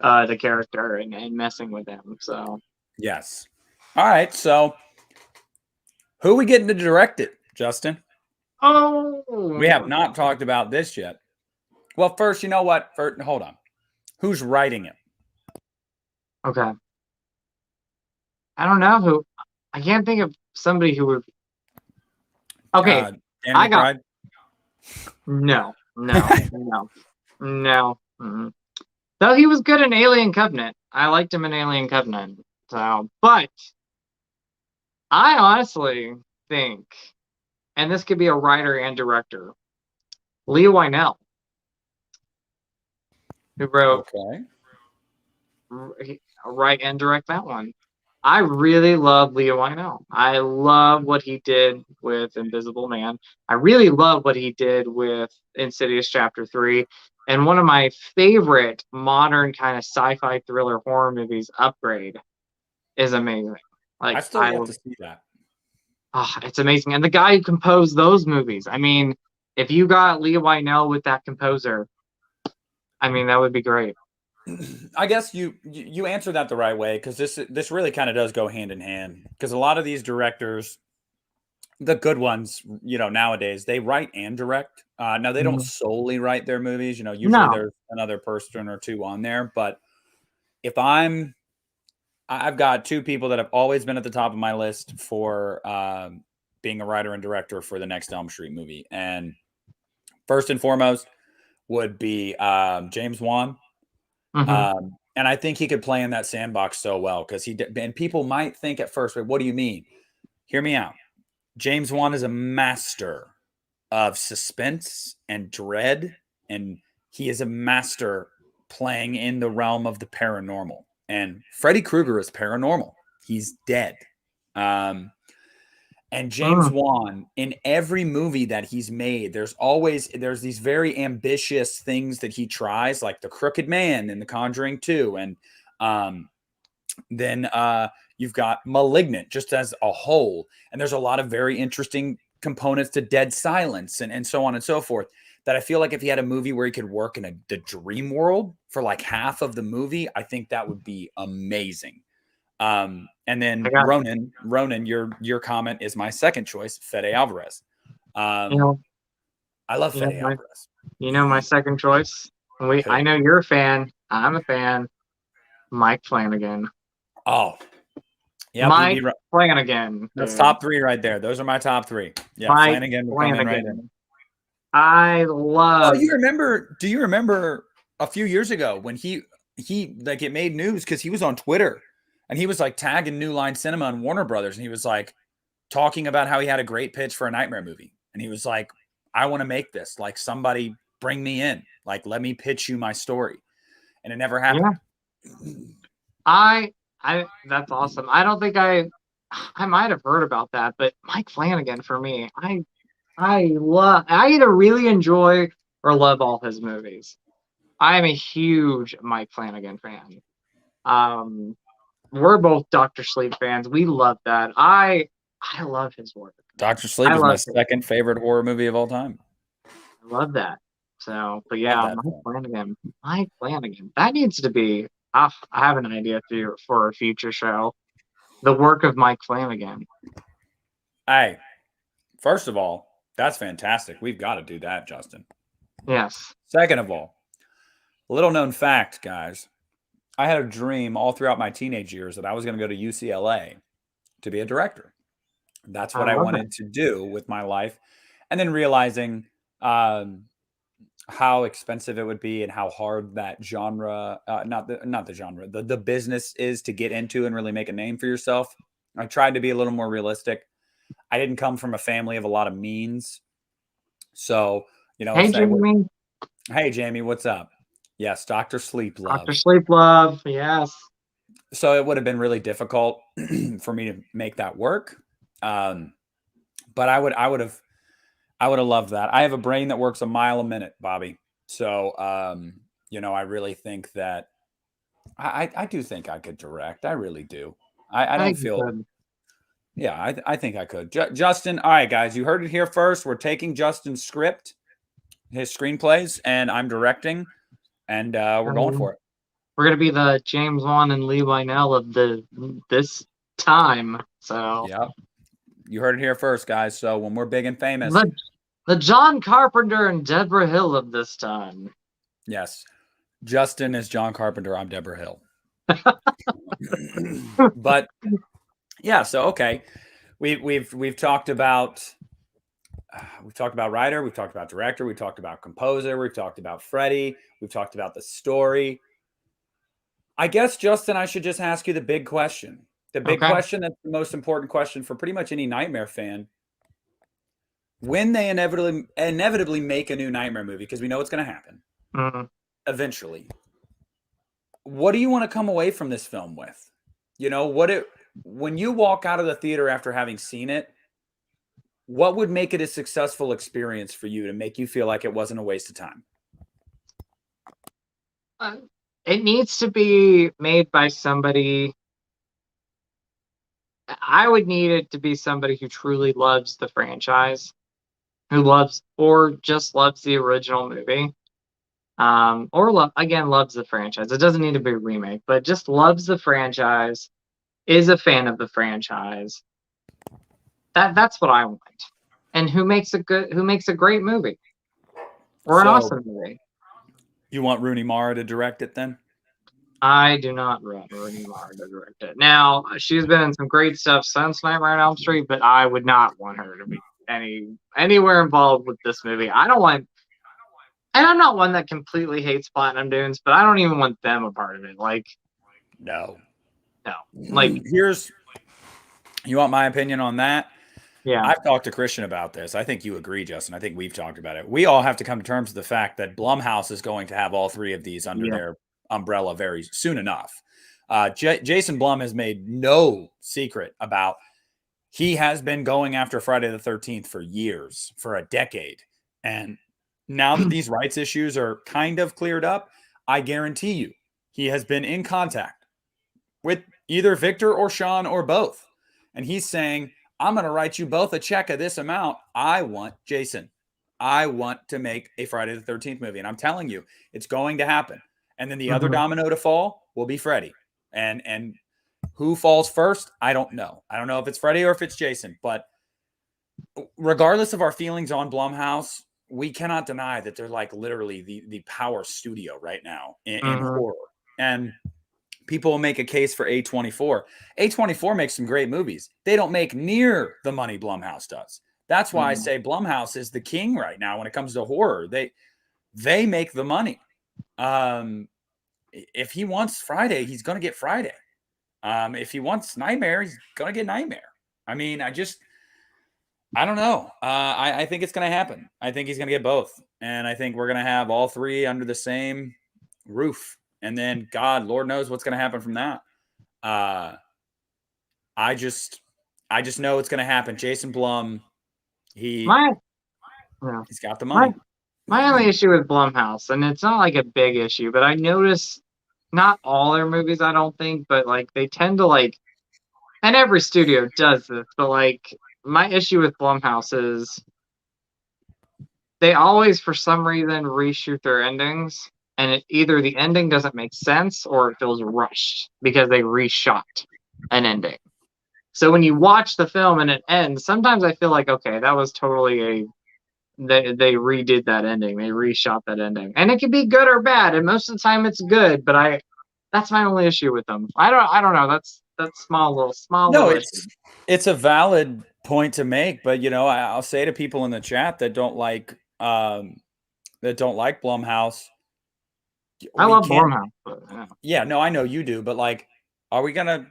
the character and messing with him. So
yes. All right. So who are we getting to direct it, Justin?
Oh,
we have not talked about this yet. Well, first, you know what? Hold on. Who's writing it?
Okay. I don't know who. I can't think of somebody who would. Okay. I got. No. Mm-hmm. Though he was good in Alien Covenant. I liked him in Alien Covenant. So, but I honestly think, and this could be a writer and director, Lee Wynell, who wrote, write and direct that one. I really love Lee Wynell. I love what he did with Invisible Man. I really love what he did with Insidious Chapter 3. And one of my favorite modern kind of sci-fi thriller horror movies, Upgrade, is amazing. Like,
I still have to see that.
It's amazing. And the guy who composed those movies, I mean, if you got Lee Wynell with that composer, I mean, that would be great.
I guess you answer that the right way, because this really kind of does go hand in hand, because a lot of these directors, the good ones, nowadays, they write and direct. Now they don't solely write their movies. Usually there's another person or two on there. But if I've got two people that have always been at the top of my list for being a writer and director for the next Elm Street movie, and first and foremost would be James Wan. And I think he could play in that sandbox so well, because and people might think at first, wait, what do you mean? Hear me out. James Wan is a master of suspense and dread, and he is a master playing in the realm of the paranormal. And Freddy Krueger is paranormal. He's dead. And James Wan, in every movie that he's made, there's these very ambitious things that he tries, like The Crooked Man in The Conjuring 2. And then you've got Malignant just as a whole. And there's a lot of very interesting components to Dead Silence and so on and so forth, that I feel like if he had a movie where he could work in the dream world for like half of the movie, I think that would be amazing. And then Ronan, your comment is my second choice, Fede Alvarez. I love Fede Alvarez.
My second choice. I know you're a fan. I'm a fan. Mike Flanagan.
Oh, yeah,
Mike Flanagan.
That's top three right there. Those are my top three. Yeah,
Mike
Flanagan will come in right in.
I love.
Oh, do you remember a few years ago when he like it made news because he was on Twitter and he was like tagging New Line Cinema and Warner Brothers and he was like talking about how he had a great pitch for a Nightmare movie and he was like, I want to make this. Like somebody bring me in. Like let me pitch you my story, and it never happened.
Yeah. That's awesome. I don't think I might have heard about that, but Mike Flanagan for me, I either really enjoy or love all his movies. I am a huge Mike Flanagan fan. We're both Dr. Sleep fans. We love that. I love his work.
Dr. Sleep is my second favorite horror movie of all time.
I love that. So, but yeah, Mike Flanagan. That needs to be. I have an idea for a future show. The work of Mike Flanagan.
Hey, first of all, that's fantastic. We've got to do that, Justin.
Yes.
Second of all, little known fact, guys. I had a dream all throughout my teenage years that I was going to go to UCLA to be a director. That's what I wanted to do with my life. And then realizing how expensive it would be and how hard that genre, not the genre, the business is to get into and really make a name for yourself. I tried to be a little more realistic. I didn't come from a family of a lot of means. So, hey, Jamie, what's up? Yes, Dr. Sleep Love.
Dr. Sleep Love, yes.
So it would have been really difficult for me to make that work. But I would have loved that. I have a brain that works a mile a minute, Bobby. So, I really think that I do think I could direct. I really do. I don't feel. Yeah, I think I could. Justin, all right, guys, you heard it here first. We're taking Justin's script, his screenplays, and I'm directing, and we're going for it.
We're gonna be the James Wan and Lee Wynell of this time. So
yeah, you heard it here first, guys. So when we're big and famous,
the John Carpenter and Deborah Hill of this time.
Yes, Justin is John Carpenter. I'm Deborah Hill. But yeah, so okay, we've talked about writer, we've talked about director, we've talked about composer, we've talked about Freddie, we've talked about the story. I guess, Justin, I should just ask you the big question. The big question that's the most important question for pretty much any Nightmare fan. When they inevitably make a new Nightmare movie, because we know it's going to happen eventually, what do you want to come away from this film with? When you walk out of the theater after having seen it, what would make it a successful experience for you to make you feel like it wasn't a waste of time?
It needs to be made by somebody. I would need it to be somebody who truly loves the franchise, who loves or just loves the original movie, or loves the franchise. It doesn't need to be a remake, but just loves the franchise, is a fan of the franchise. That's what I want, and who makes a great movie or an awesome movie.
You want Rooney Mara to direct it then?
I do not want Rooney Mara to direct it. Now, she's been in some great stuff since Nightmare on Elm Street, but I would not want her to be anywhere involved with this movie. I don't want, and I'm not one that completely hates Platinum Dunes, but I don't even want them a part of it. Like,
no.
Like,
you want my opinion on that?
Yeah.
I've talked to Christian about this. I think you agree, Justin. I think we've talked about it. We all have to come to terms with the fact that Blumhouse is going to have all three of these under their umbrella very soon enough. Jason Blum has made no secret about he has been going after Friday the 13th for years, for a decade. And now that these rights issues are kind of cleared up, I guarantee you he has been in contact with either Victor or Sean or both. And he's saying, I'm going to write you both a check of this amount. I want to make a Friday the 13th movie. And I'm telling you, it's going to happen. And then the other domino to fall will be Freddie. And Who falls first? I don't know. I don't know if it's Freddy or if it's Jason, but regardless of our feelings on Blumhouse, we cannot deny that they're like literally the power studio right now in horror. And people will make a case for A24. A24 makes some great movies. They don't make near the money Blumhouse does. That's why I say Blumhouse is the king right now when it comes to horror. They make the money. If he wants Friday, he's going to get Friday. If he wants Nightmare, he's going to get Nightmare. I mean, I don't know. I think it's going to happen. I think he's going to get both. And I think we're going to have all three under the same roof. And then Lord knows what's going to happen from that. I just know it's going to happen. Jason Blum, he's got the money.
My only issue with Blumhouse, and it's not like a big issue, but I notice not all their movies, I don't think, but like they tend to like, and every studio does this, but like my issue with Blumhouse is they always, for some reason, reshoot their endings, and either the ending doesn't make sense or it feels rushed because they reshot an ending. So when you watch the film and it ends, sometimes I feel like, okay, that was totally they redid that ending. They reshot that ending. And it can be good or bad. And most of the time it's good, but that's my only issue with them. I don't know. That's small little issue.
It's a valid point to make, but I'll say to people in the chat that don't like Blumhouse.
I love Blumhouse.
Yeah, no, I know you do, but like, are we gonna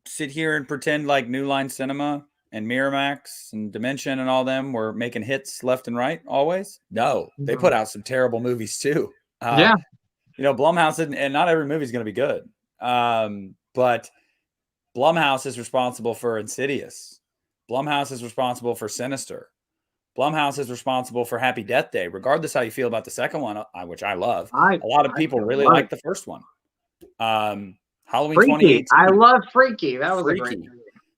sit here and pretend like New Line Cinema and Miramax and Dimension and all them were making hits left and right always? No, they put out some terrible movies too. Blumhouse and not every movie is going to be good. But Blumhouse is responsible for Insidious. Blumhouse is responsible for Sinister. Blumhouse is responsible for Happy Death Day, regardless how you feel about the second one, which I love. A lot of people really like the first one. Halloween 2018.
I love Freaky. That was a great movie.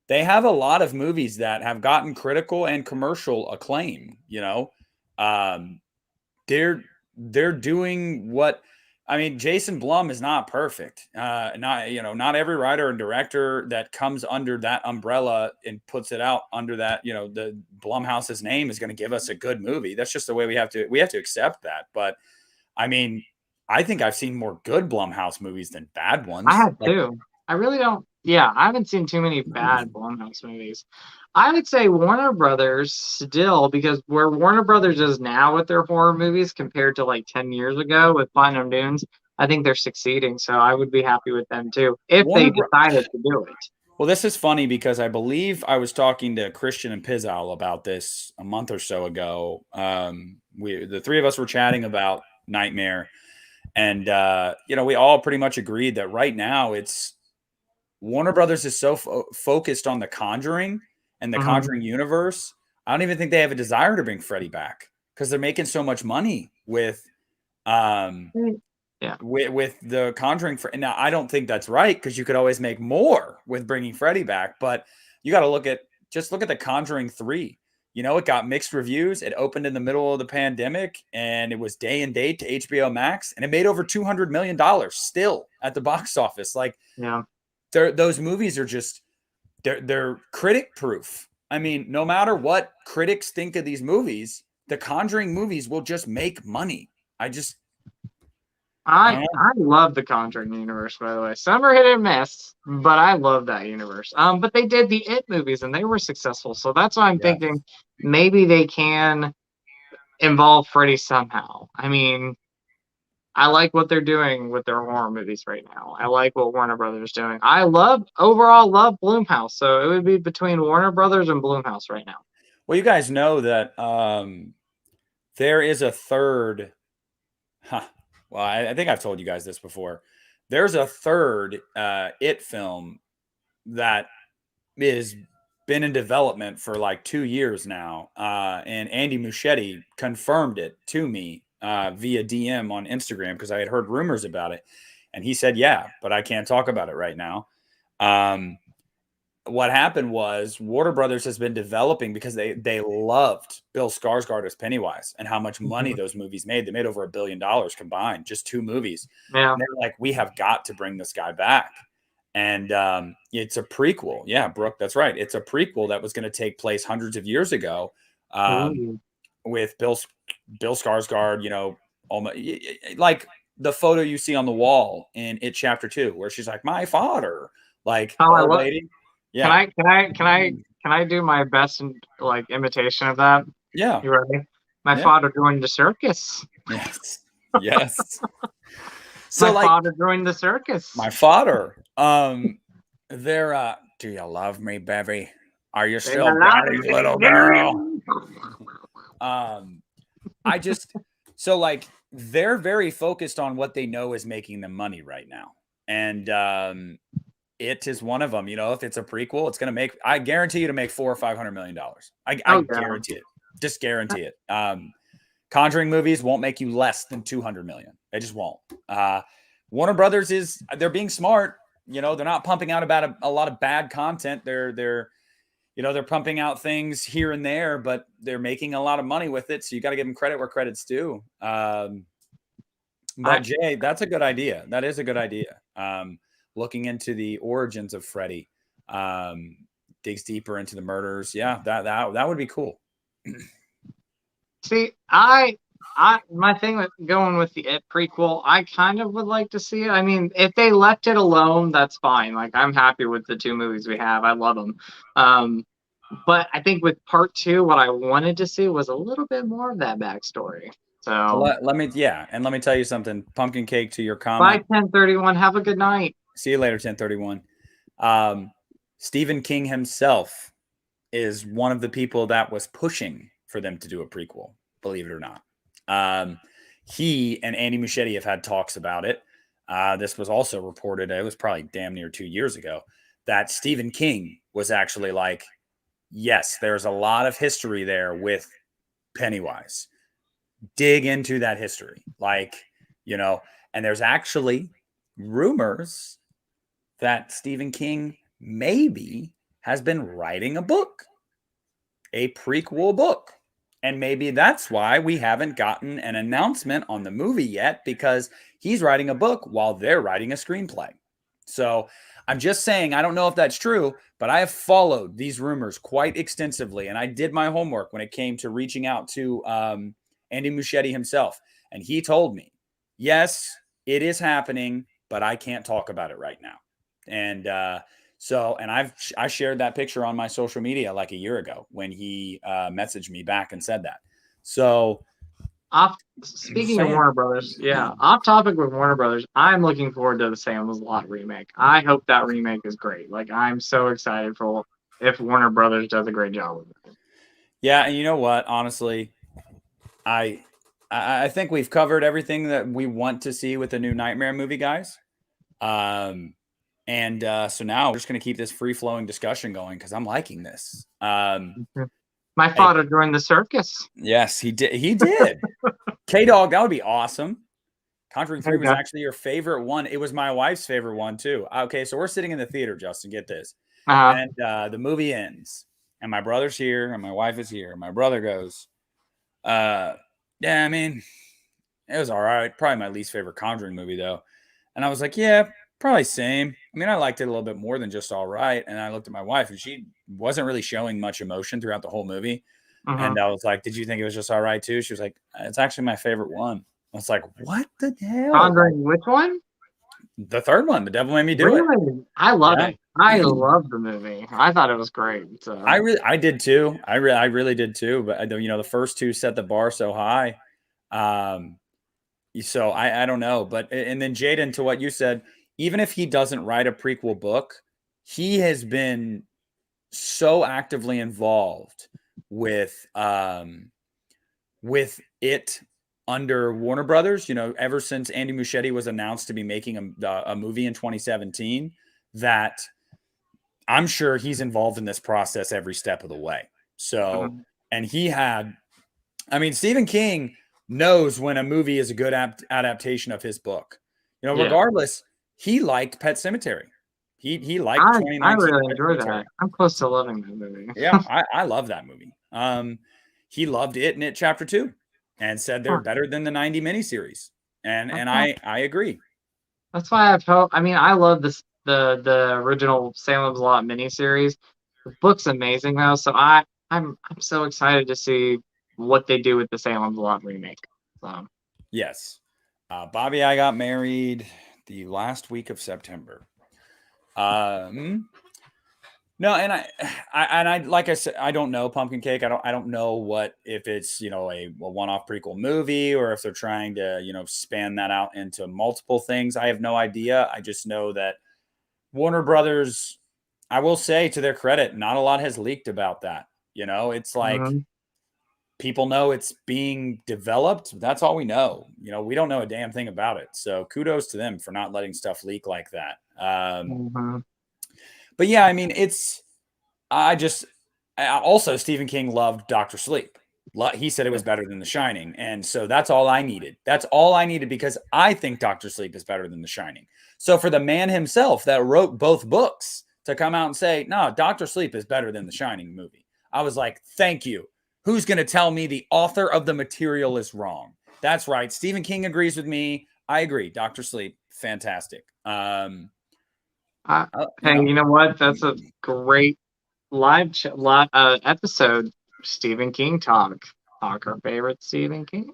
They have a lot of movies that have gotten critical and commercial acclaim. They're doing what. I mean, Jason Blum is not perfect. Not every writer and director that comes under that umbrella and puts it out under that, the Blumhouse's name is going to give us a good movie. That's just the way we have to accept that. But I mean, I think I've seen more good Blumhouse movies than bad ones.
I have too. I really don't. Yeah, I haven't seen too many bad Blumhouse movies. I would say Warner Brothers still, because where Warner Brothers is now with their horror movies compared to like 10 years ago with Platinum Dunes, I think they're succeeding. So I would be happy with them too, if they decided to do it.
Well, this is funny because I believe I was talking to Christian and Pizow about this a month or so ago. The three of us were chatting about Nightmare. And, we all pretty much agreed that right now Warner Brothers is so focused on The Conjuring and the Conjuring universe. I don't even think they have a desire to bring Freddy back because they're making so much money with the Conjuring. Now, I don't think that's right because you could always make more with bringing Freddy back. But you got to look at The Conjuring 3. It got mixed reviews. It opened in the middle of the pandemic, and it was day and date to HBO Max, and it made over $200 million still at the box office. Like, those movies are just they're critic proof. I mean, no matter what critics think of these movies, the Conjuring movies will just make money. I
love the Conjuring universe, by the way. Some are hit and miss, but I love that universe. But they did the It movies and they were successful. So that's why I'm thinking maybe they can involve Freddy somehow. I mean, I like what they're doing with their horror movies right now. I like what Warner Brothers is doing. I overall love Blumhouse. So it would be between Warner Brothers and Blumhouse right now.
Well, you guys know that there is a third. Well, I think I've told you guys this before. There's a third It film that is been in development for like 2 years now. And Andy Muschietti confirmed it to me via DM on Instagram because I had heard rumors about it. And he said, yeah, but I can't talk about it right now. What happened was Warner Brothers has been developing because they loved Bill Skarsgård as Pennywise and how much money those movies made. They made over $1 billion combined, just 2 movies.
Yeah.
And they're like, we have got to bring this guy back. And it's a prequel. Yeah, Brooke, that's right. It's a prequel that was going to take place hundreds of years ago, with Bill Skarsgård. You know, almost like the photo you see on the wall in It Chapter 2, where she's like, "My father," like the old lady. Yeah.
Can I do my best like imitation of that?
Yeah.
You ready? My father joined the circus.
Yes. Yes. So
my father joined the circus.
My father. They're do you love me, Bevy? Are you still Barry's little girl? I just so like they're very focused on what they know is making them money right now. And it is one of them. You know, if it's a prequel, it's gonna make, I guarantee you to make $400 or $500 million. I guarantee it. Just guarantee it. Conjuring movies won't make you less than 200 million. They just won't. Warner Brothers they're being smart. You know, they're not pumping out about a lot of bad content. They're pumping out things here and there, but they're making a lot of money with it. So you got to give them credit where credit's due. But Jay, that's a good idea. That is a good idea. Looking into the origins of Freddy, digs deeper into the murders. Yeah, that would be cool.
See, my thing with going with the It prequel, I kind of would like to see it. I mean, if they left it alone, that's fine. Like, I'm happy with the 2 movies we have. I love them. But I think with part 2, what I wanted to see was a little bit more of that backstory. So
let me tell you something. Pumpkin cake to your comment.
Bye, 1031. Have a good night.
See you later, 1031. Stephen King himself is one of the people that was pushing for them to do a prequel, believe it or not. He and Andy Muschietti have had talks about it. This was also reported, it was probably damn near 2 years ago, that Stephen King was actually like, yes, there's a lot of history there with Pennywise. Dig into that history. Like, you know, and there's actually rumors that Stephen King maybe has been writing a book, a prequel book. And maybe that's why we haven't gotten an announcement on the movie yet, because he's writing a book while they're writing a screenplay. So I'm just saying, I don't know if that's true, but I have followed these rumors quite extensively. And I did my homework when it came to reaching out to Andy Muschietti himself. And he told me, yes, it is happening, but I can't talk about it right now. And I shared that picture on my social media like a year ago when he messaged me back and said that. So
speaking of Warner Brothers, off topic with Warner Brothers, I'm looking forward to the Salem's Lot remake. I hope that remake is great. Like, I'm so excited for if Warner Brothers does a great job with it.
Yeah, and you know what? Honestly, I think we've covered everything that we want to see with the new Nightmare movie, guys. And so now we're just going to keep this free-flowing discussion going because I'm liking this.
My father joined the circus.
Yes, he did. He did. K-Dog, that would be awesome. Conjuring 3 was actually your favorite one. It was my wife's favorite one, too. Okay, so we're sitting in the theater, Justin. Get this. And the movie ends. And my brother's here, and my wife is here. My brother goes, yeah, I mean, it was all right. Probably my least favorite Conjuring movie, though. And I was like, yeah, probably same. I mean, I liked it a little bit more than just all right. And I looked at my wife, and she wasn't really showing much emotion throughout the whole movie. And I was like, did you think it was just all right, too? She was like, it's actually my favorite one. I was like, what the hell?
Conjuring, which one?
The third one, The Devil Made Me Do It.
I love it. I love the movie. I thought it was great. So.
I did too. I really did too. But the first 2 set the bar so high. So I don't know. But and then Jaden, to what you said, even if he doesn't write a prequel book, he has been so actively involved with it under Warner Brothers, ever since Andy Muschietti was announced to be making a movie in 2017, that I'm sure he's involved in this process every step of the way. So, and Stephen King knows when a movie is a good adaptation of his book. Regardless, he liked Pet Sematary. He liked 2019.
I really enjoyed that. I'm close to loving that movie.
Yeah, I love that movie. He loved it and It Chapter 2 and said they're better than the 90 miniseries. And I agree.
That's why I've hope. I mean, I love this. the original Salem's Lot miniseries. The book's amazing though, so I'm so excited to see what they do with the Salem's Lot remake. So
Yes. Bobby, I got married the last week of September. No, and I like I said, I don't know Pumpkin Cake. I don't know what if it's a one-off prequel movie or if they're trying to span that out into multiple things. I have no idea. I just know that Warner Brothers, I will say to their credit, not a lot has leaked about that. It's like people know it's being developed. That's all we know. We don't know a damn thing about it. So kudos to them for not letting stuff leak like that. But yeah, I mean, also Stephen King loved Dr. Sleep. He said it was better than The Shining. And so that's all I needed. That's all I needed because I think Dr. Sleep is better than The Shining. So for the man himself that wrote both books to come out and say, no, Dr. Sleep is better than The Shining movie, I was like, thank you. Who's going to tell me the author of the material is wrong? That's right. Stephen King agrees with me. I agree. Dr. Sleep, fantastic.
Hey, you know what? That's a great live episode. Stephen King talk our favorite Stephen King.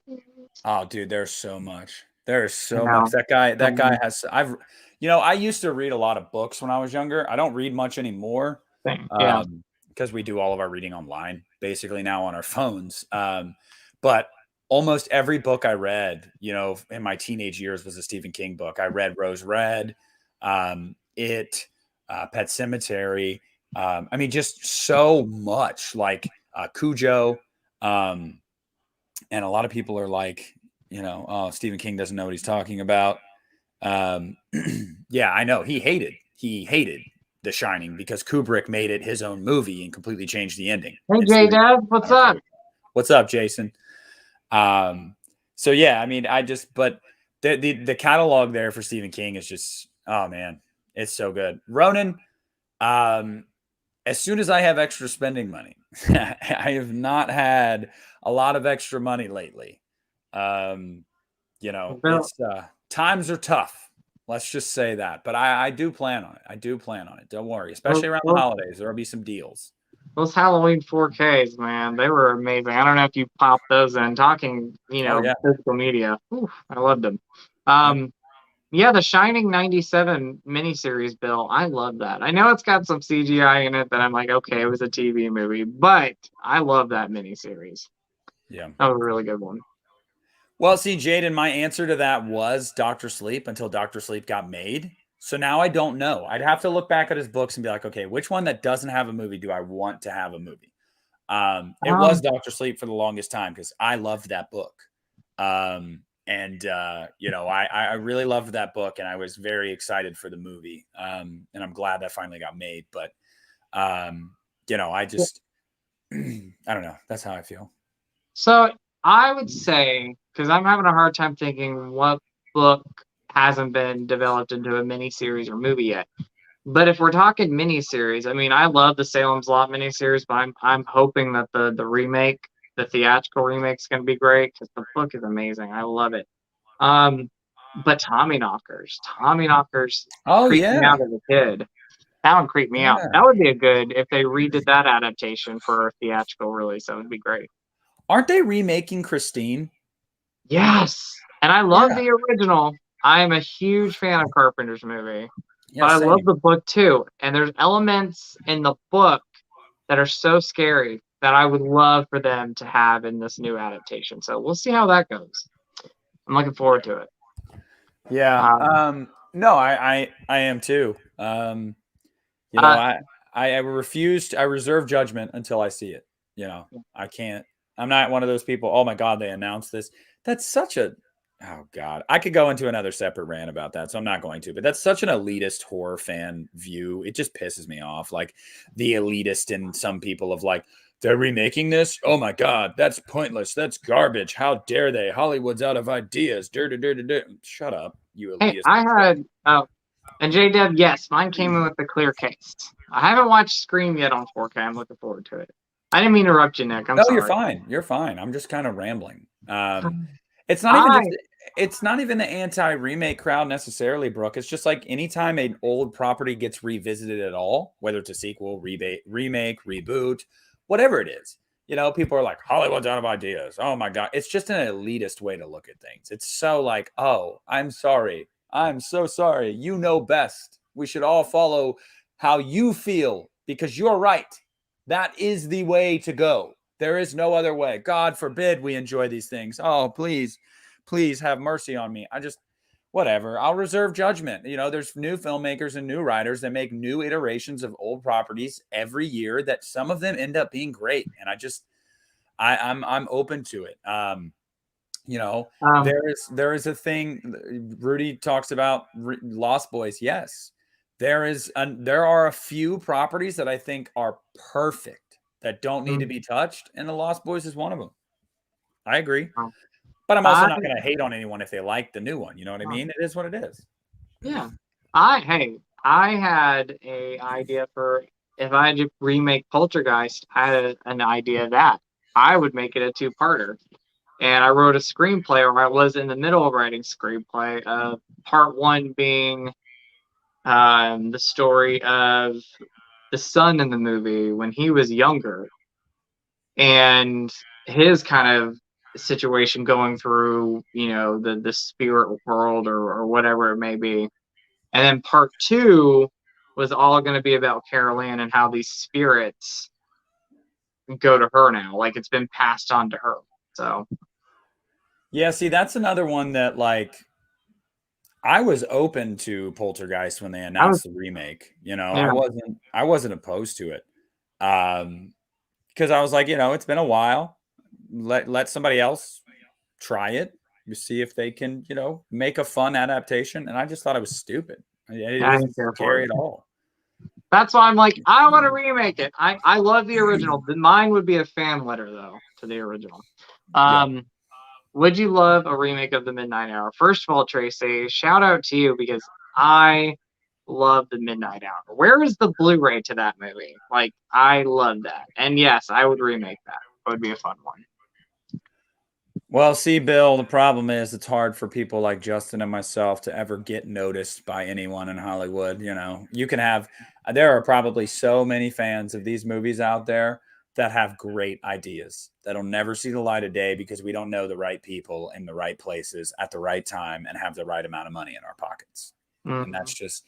Oh, dude, there's so much. There's so much. That guy has. I used to read a lot of books when I was younger. I don't read much anymore.
Yeah.
Because we do all of our reading online, basically now on our phones. But almost every book I read, in my teenage years was a Stephen King book. I read Rose Red, Pet Sematary. I mean, just so much like Cujo. And a lot of people are like, oh, Stephen King doesn't know what he's talking about. Yeah, I know. He hated The Shining because Kubrick made it his own movie and completely changed the ending.
Hey, J-Dub, what's up?
What's up, Jason? So yeah, I mean, but the catalog there for Stephen King is just, oh man, it's so good. Ronan, as soon as I have extra spending money, I have not had a lot of extra money lately. It's times are tough. Let's just say that. But I do plan on it. Don't worry. Especially around the holidays. There will be some deals.
Those Halloween 4Ks, man, they were amazing. I don't know if you popped those in. Talking, physical media. Oof, I loved them. Yeah, the Shining 97 miniseries, Bill. I love that. I know it's got some CGI in it that I'm like, okay, it was a TV movie, but I love that miniseries.
Yeah.
That was a really good one.
Well, see, Jaden, my answer to that was Dr. Sleep until Dr. Sleep got made. So now I don't know. I'd have to look back at his books and be like, okay, which one that doesn't have a movie do I want to have a movie? It was Dr. Sleep for the longest time because I loved that book. I really loved that book and I was very excited for the movie. And I'm glad that finally got made. But, I just, I don't know. That's how I feel.
So I would say, because I'm having a hard time thinking what book hasn't been developed into a miniseries or movie yet. But if we're talking miniseries, I mean, I love the Salem's Lot miniseries, but I'm hoping that the remake, the theatrical remake, is going to be great because the book is amazing. I love it. But Tommyknockers.
Oh
creeped
yeah,
me out as a kid. That would creep me out. That would be a good if they redid that adaptation for a theatrical release. That would be great.
Aren't they remaking Christine?
Yes, and I love the original. I am a huge fan of Carpenter's movie.
Yeah,
but I love the book too. And there's elements in the book that are so scary that I would love for them to have in this new adaptation. So we'll see how that goes. I'm looking forward to it.
Yeah. No, I am too. I refused. I reserve judgment until I see it. I can't. I'm not one of those people. Oh my God, they announced this. That's such a. Oh God, I could go into another separate rant about that, so I'm not going to. But that's such an elitist horror fan view. It just pisses me off. Like the elitist in some people of like, they're remaking this. Oh my God, that's pointless. That's garbage. How dare they? Hollywood's out of ideas. Shut up, you elitist.
Hey, I had and J-Deb, yes, mine came in with the clear case. I haven't watched Scream yet on 4K. I'm looking forward to it. I didn't mean to interrupt you, Nick. I'm sorry.
You're fine. You're fine. I'm just kind of rambling. It's not even just. it's not even the anti-remake crowd necessarily, Brooke. It's just like anytime an old property gets revisited at all, whether it's a sequel, remake, reboot, whatever it is, people are like, Hollywood's out of ideas. Oh my God. It's just an elitist way to look at things. It's so like, oh, I'm sorry. I'm so sorry. You know best. We should all follow how you feel because you're right. That is the way to go. There is no other way. God forbid we enjoy these things. Oh, please have mercy on me. Whatever. I'll reserve judgment. There's new filmmakers and new writers that make new iterations of old properties every year that some of them end up being great. And I'm open to it. There is a thing Rudy talks about Lost Boys. Yes, there are a few properties that I think are perfect that don't need to be touched, and the Lost Boys is one of them. I agree. But I'm also not going to hate on anyone if they like the new one. You know what I mean? It is what it is.
Yeah. I had a idea for if I had to remake Poltergeist, I had an idea that I would make it a two-parter. And I wrote a screenplay, or I was in the middle of writing screenplay. Part one being the story of the son in the movie when he was younger and his kind of situation going through, the spirit world or whatever it may be. And then part two was all going to be about Carol Ann and how these spirits go to her now. Like it's been passed on to her. So.
Yeah, see, that's another one that I was open to Poltergeist when they announced the remake.
Yeah.
I wasn't opposed to it. Because I was like, it's been a while. Let somebody else try it. You see if they can, make a fun adaptation. And I just thought it was stupid. It wasn't scary at all.
That's why I'm like, I want to remake it. I love the original. Mine would be a fan letter though to the original. Would you love a remake of The Midnight Hour? First of all, Tracy, shout out to you because I love The Midnight Hour. Where is the Blu-ray to that movie? Like, I love that. And yes, I would remake that. It would be a fun one.
Well, see, Bill, the problem is it's hard for people like Justin and myself to ever get noticed by anyone in Hollywood. There are probably so many fans of these movies out there that have great ideas that'll never see the light of day because we don't know the right people in the right places at the right time and have the right amount of money in our pockets. Mm-hmm. And that's just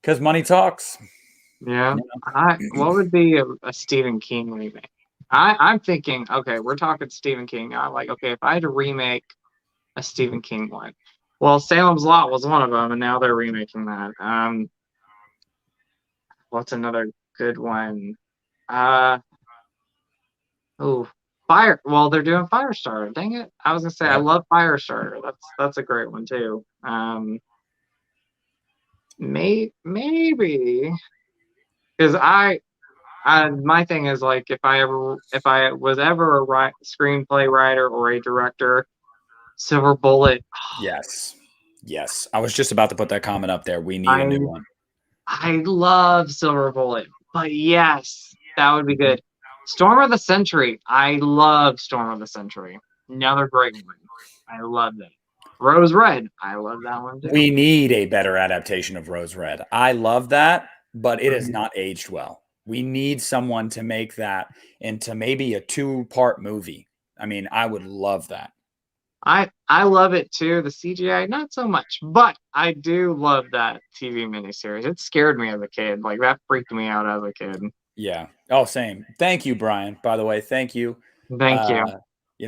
because money talks.
Yeah. What would be a Stephen King remake? I'm thinking, okay, we're talking Stephen King. I'm like, okay, if I had to remake a Stephen King one, well, Salem's Lot was one of them, and now they're remaking that. What's another good one? Fire. Well, they're doing Firestarter. Dang it! I was gonna say I love Firestarter. That's a great one too. Maybe because my thing is like if I was ever a screenplay writer or a director, Silver Bullet.
Yes. I was just about to put that comment up there. We need a new one.
I love Silver Bullet, but yes, that would be good. Storm of the Century. I love Storm of the Century. Another great one. I love that. Rose Red. I love that one too.
We need a better adaptation of Rose Red. I love that, but it has not aged well. We need someone to make that into maybe a 2-part movie. I mean, I would love that.
I love it too. The CGI, not so much, but I do love that TV miniseries. It scared me as a kid. Like that freaked me out as a kid.
Yeah. Oh, same. Thank you, Brian. By the way, thank you.
Thank you.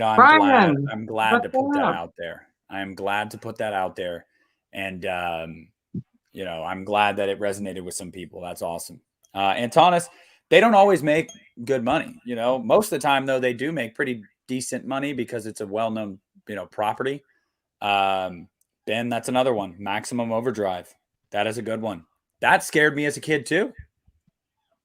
I'm glad to put that out there. I'm glad to put that out there. And, I'm glad that it resonated with some people. That's awesome. Antonis, they don't always make good money. Most of the time, though, they do make pretty decent money because it's a well-known, property. Ben, that's another one. Maximum Overdrive. That is a good one. That scared me as a kid, too.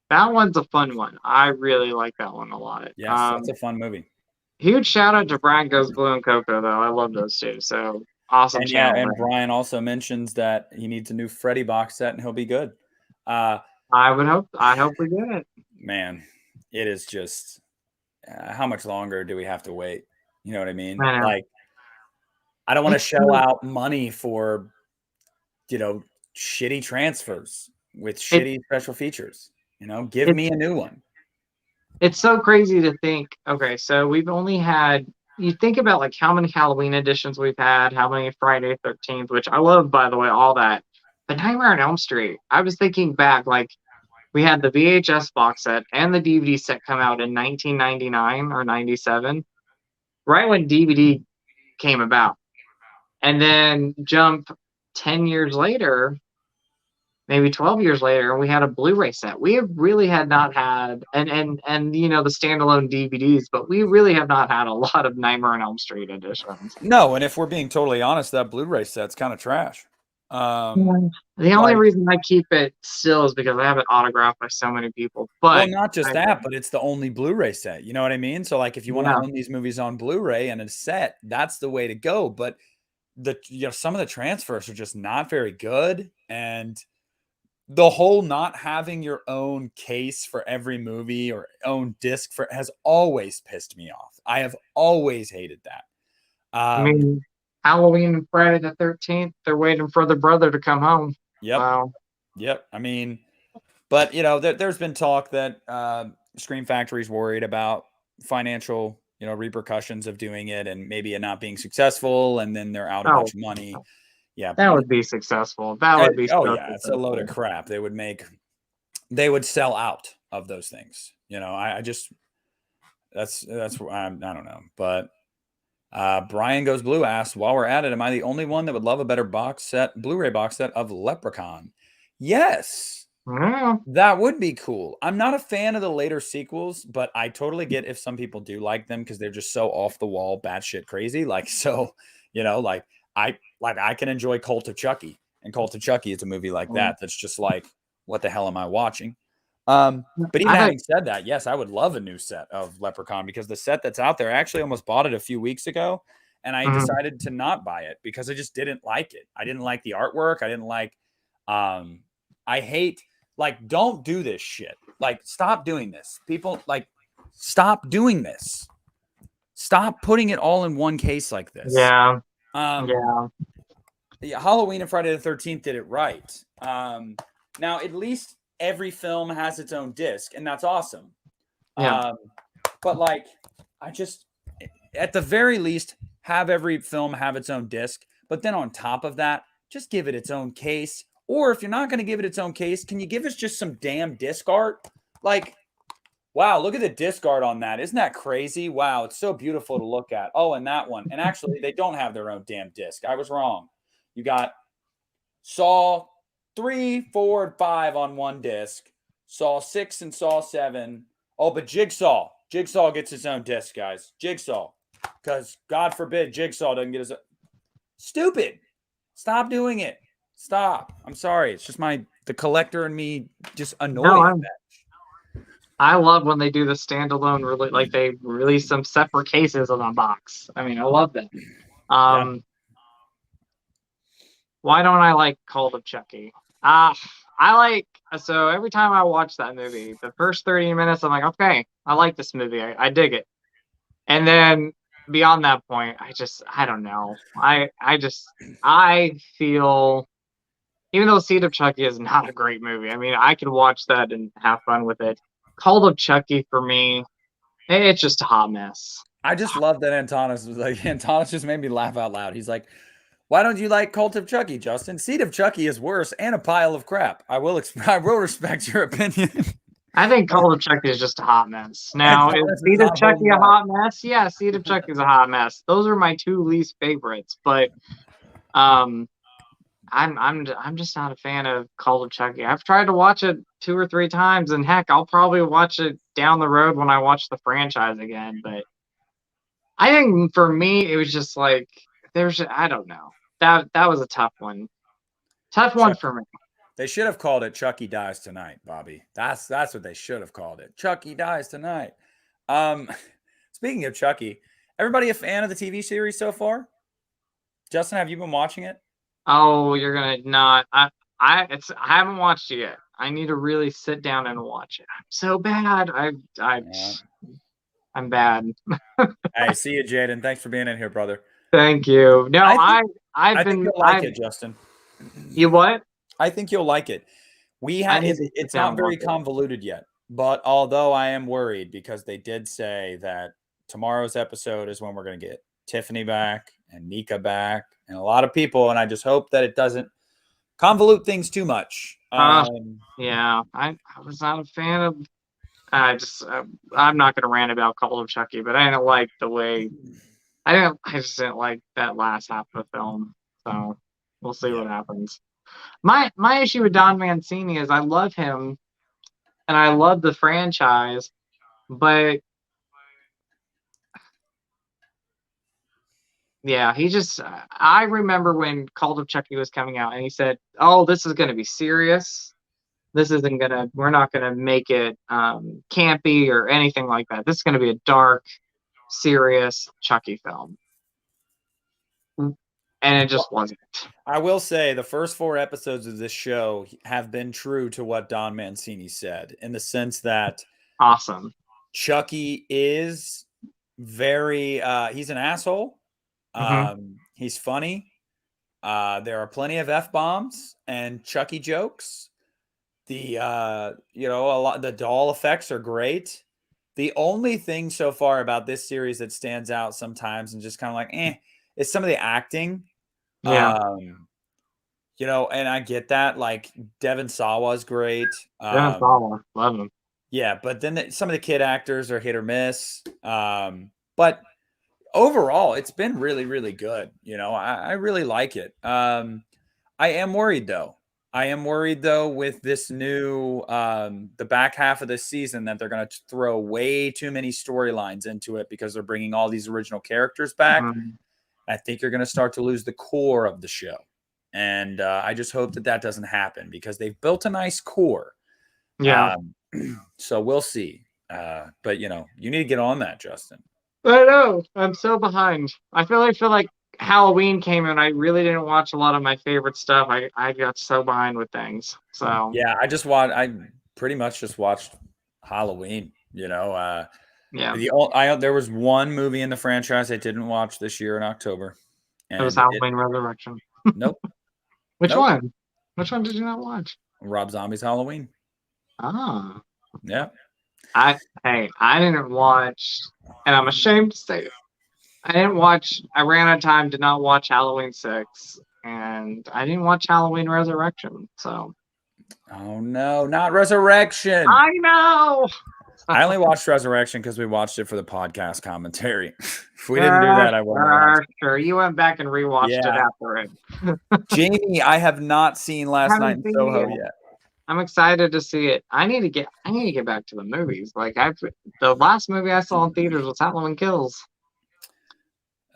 That one's a fun one. I really like that one a lot.
Yes, that's a fun movie.
Huge shout out to Brian Goes Blue and Coco, though. I love those two. So awesome channel.
Yeah, and Brian also mentions that he needs a new Freddy box set and he'll be good.
I hope we get it.
Man, it is just how much longer do we have to wait? You know what I mean? I don't want to shell out money for, shitty transfers with shitty special features. Give me a new one.
It's so crazy to think, okay, so we've only had, you think about like how many Halloween editions we've had, how many Friday 13th, which I love, by the way, all that. But Nightmare on Elm Street, I was thinking back, like we had the VHS box set and the DVD set come out in 1999 or 97, right when DVD came about. And then jump 10 years later, maybe 12 years later, we had a Blu-ray set. We have really had not had and the standalone DVDs, but we really have not had a lot of Nightmare on Elm Street editions.
No, and if we're being totally honest, that Blu-ray set's kind of trash.
The only reason I keep it still is because I have it autographed by so many people. But
not just that, but it's the only Blu-ray set. You know what I mean? So like if you want to own these movies on Blu-ray and a set, that's the way to go. But some of the transfers are just not very good. And the whole not having your own case for every movie or own disc has always pissed me off. I have always hated that.
I mean, Halloween and Friday the 13th, they're waiting for their brother to come home.
Yep.
Wow.
Yep. I mean, but there's been talk that Scream Factory's worried about financial, repercussions of doing it and maybe it not being successful, and then they're out a bunch of money. Yeah,
that would be successful. That would be.
It's a load of crap. They would sell out of those things. I just that's I don't know. But Brian Goes Blue asks, while we're at it, am I the only one that would love a better Blu-ray box set of Leprechaun? Yes. That would be cool. I'm not a fan of the later sequels, but I totally get if some people do like them because they're just so off the wall, batshit crazy. I can enjoy Cult of Chucky, and Cult of Chucky is a movie like that. That's just like, what the hell am I watching? But even having said that, yes, I would love a new set of Leprechaun because the set that's out there, I actually almost bought it a few weeks ago, and I decided to not buy it because I just didn't like it. I didn't like the artwork. I didn't like. I hate. Don't do this shit. Stop doing this. People, stop doing this. Stop putting it all in one case like this.
Yeah.
Halloween and Friday the 13th did it right. Now, at least every film has its own disc, and that's awesome.
Yeah.
But I just, at the very least, have every film have its own disc. But then on top of that, just give it its own case. Or if you're not going to give it its own case, can you give us just some damn disc art? Wow, look at the disc art on that. Isn't that crazy? Wow, it's so beautiful to look at. Oh, and that one. And actually, they don't have their own damn disc. I was wrong. You got Saw 3, 4, and 5 on one disc. Saw 6 and Saw 7. Oh, but Jigsaw. Jigsaw gets its own disc, guys. Jigsaw. Because, God forbid, Jigsaw doesn't get his own. Stupid. Stop doing it. Stop. I'm sorry. It's just the collector and me just annoyed.
I love when they do the standalone, they release some separate cases on a box. I mean, I love that. Why don't I like Cult of Chucky? So every time I watch that movie, the first 30 minutes, I'm like, okay, I like this movie. I dig it. And then beyond that point, I don't know. I feel, even though Seed of Chucky is not a great movie, I mean, I could watch that and have fun with it. Cult of Chucky, for me, it's just a hot mess.
I just love that Antonis just made me laugh out loud. He's like, why don't you like Cult of Chucky, Justin? Seed of Chucky is worse and a pile of crap. I will respect your opinion.
I think Cult of Chucky is just a hot mess. Now, is Seed of Chucky a hot mess? Yeah, Seed of Chucky is a hot mess. Those are my two least favorites, but I'm just not a fan of Cult of Chucky. I've tried to watch it 2 or 3 times, and heck, I'll probably watch it down the road when I watch the franchise again. But I think for me, it was just I don't know. That was a tough one. Tough one for me.
They should have called it Chucky Dies Tonight, Bobby. That's what they should have called it. Chucky Dies Tonight. Speaking of Chucky, everybody a fan of the TV series so far? Justin, have you been watching it?
Oh, you're gonna not. I haven't watched it yet. I need to really sit down and watch it. I'm so bad. I'm bad.
Hey, see you, Jaden. Thanks for being in here, brother.
Thank you. No,
I think you'll like it, Justin.
You what?
I think you'll like it. It's not very convoluted yet, but although I am worried because they did say that tomorrow's episode is when we're going to get Tiffany back and Nika back and a lot of people, and I just hope that it doesn't convolute things too much.
Yeah, I was not a fan of. I'm not going to rant about Cult of Chucky, but I didn't like the way. I just didn't like that last half of the film. So we'll see what happens. My issue with Don Mancini is I love him, and I love the franchise, but yeah, I remember when Cult of Chucky was coming out, and he said, "Oh, this is going to be serious. We're not gonna make it campy or anything like that. This is gonna be a dark, serious Chucky film." And it just wasn't.
I will say the first 4 episodes of this show have been true to what Don Mancini said, in the sense that
awesome.
Chucky is very he's an asshole. He's funny. There are plenty of F-bombs and Chucky jokes. The the doll effects are great. The only thing so far about this series that stands out sometimes and just kind of like is some of the acting.
Yeah.
And I get that. Like Devon Sawa is great.
Devon Sawa, love him.
Yeah, but then some of the kid actors are hit or miss. But overall, it's been really, really good. I really like it. I am worried though. With this new the back half of this season that they're going to throw way too many storylines into it because they're bringing all these original characters back. I think you're going to start to lose the core of the show. And I just hope that doesn't happen because they've built a nice core.
Yeah.
So we'll see. But, you need to get on that, Justin.
I know. I'm so behind. I feel like Halloween came and I really didn't watch a lot of my favorite stuff. I got so behind with things. So
yeah, I pretty much just watched Halloween.
Yeah.
There was one movie in the franchise I didn't watch this year in October.
And it was Halloween Resurrection.
Nope.
Which one? Which one did you not watch?
Rob Zombie's Halloween.
Ah.
Yeah.
I didn't watch, and I'm ashamed to say it. I ran out of time, did not watch Halloween 6, and I didn't watch Halloween Resurrection, so.
Oh no, not Resurrection.
I know.
I only watched Resurrection because we watched it for the podcast commentary. If we didn't do that, I wouldn't.
Sure. You went back and rewatched it after it.
Jamie, I have not seen Last Night in Soho yet.
I'm excited to see it. I need to get back to the movies. Like the last movie I saw in theaters was Halloween Kills.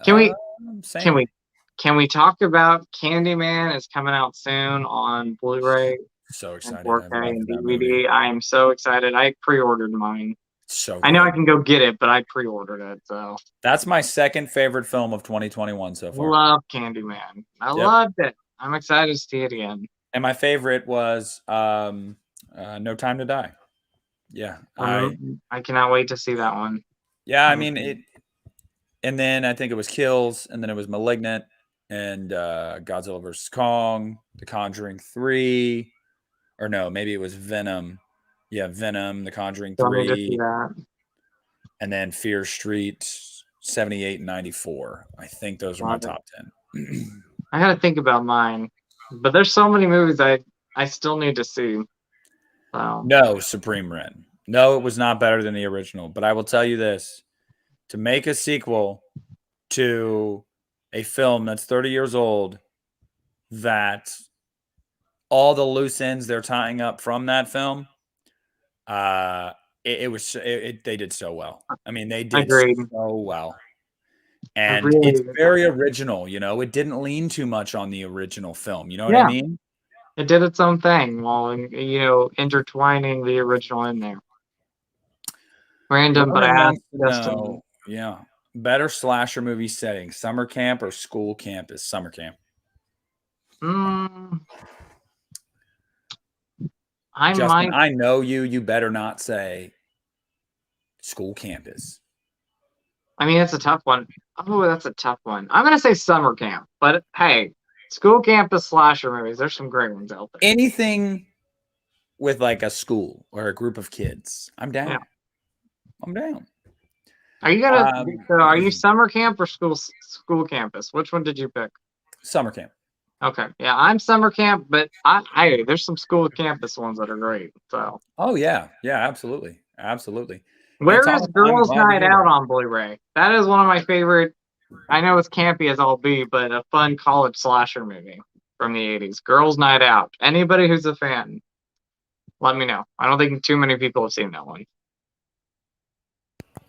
Can we talk about Candyman is coming out soon on Blu-ray?
So excited.
4K and DVD. I am so excited. I pre-ordered mine.
So good.
I know I can go get it, but I pre-ordered it. So
that's my second favorite film of 2021 so far.
Love Candyman. I loved it. I'm excited to see it again.
And my favorite was No Time to Die. Yeah.
I cannot wait to see that one.
Yeah, I mean it. And then I think it was Kills, and then it was Malignant, and Godzilla vs. Kong, The Conjuring 3, or no, maybe it was Venom. Yeah, Venom, The Conjuring 3, and then Fear Street 78 and 94. I think those are my top 10.
I got to think about mine, but there's so many movies I still need to see. So.
No, Supreme Ren. No, it was not better than the original, but I will tell you this. To make a sequel to a film that's 30 years old, that all the loose ends they're tying up from that film, they did so well. I mean, they did so well. And it's very original, it didn't lean too much on the original film. You know what I mean?
It did its own thing while, intertwining the original in there. Random, but I asked Justin.
Yeah. Better slasher movie setting, summer camp or school campus? Summer camp. Justin, I know you. You better not say school campus.
I mean, it's a tough one. Oh, that's a tough one. I'm gonna say summer camp, but hey, school campus slasher movies. There's some great ones out there.
Anything with like a school or a group of kids, I'm down.
Yeah.
I'm down.
Are you gonna? So are you summer camp or school campus? Which one did you pick?
Summer camp.
Okay, yeah, I'm summer camp, but there's some school campus ones that are great. So.
Oh yeah, absolutely, absolutely.
Where is Girls Night Out on Blu-ray? That is one of my favorite. I know it's campy as all be, but a fun college slasher movie from the 80s. Girls Night Out. Anybody who's a fan, let me know. I don't think too many people have seen that one.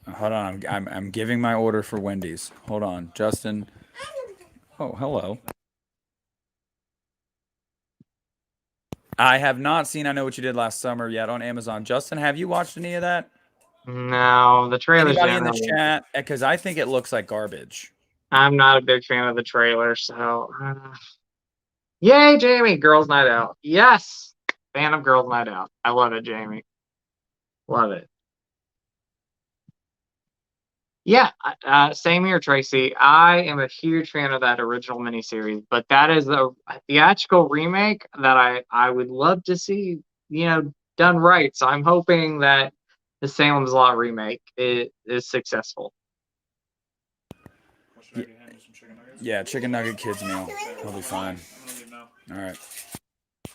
Hold on, I'm giving my order for Wendy's. Hold on, Justin. Oh, hello. I have not seen I Know What You Did Last Summer yet on Amazon. Justin, have you watched any of that?
No, the trailer's
Anybody in the chat? Because I think it looks like garbage.
I'm not a big fan of the trailer, so yay, Jamie! Girls Night Out. Yes, fan of Girls Night Out. I love it, Jamie. Love it. Yeah, same here, Tracy. I am a huge fan of that original miniseries, but that is a theatrical remake that I would love to see, done right. So I'm hoping that the Salem's Lot remake is successful.
Yeah, chicken nugget kids meal. He'll be fine. All right.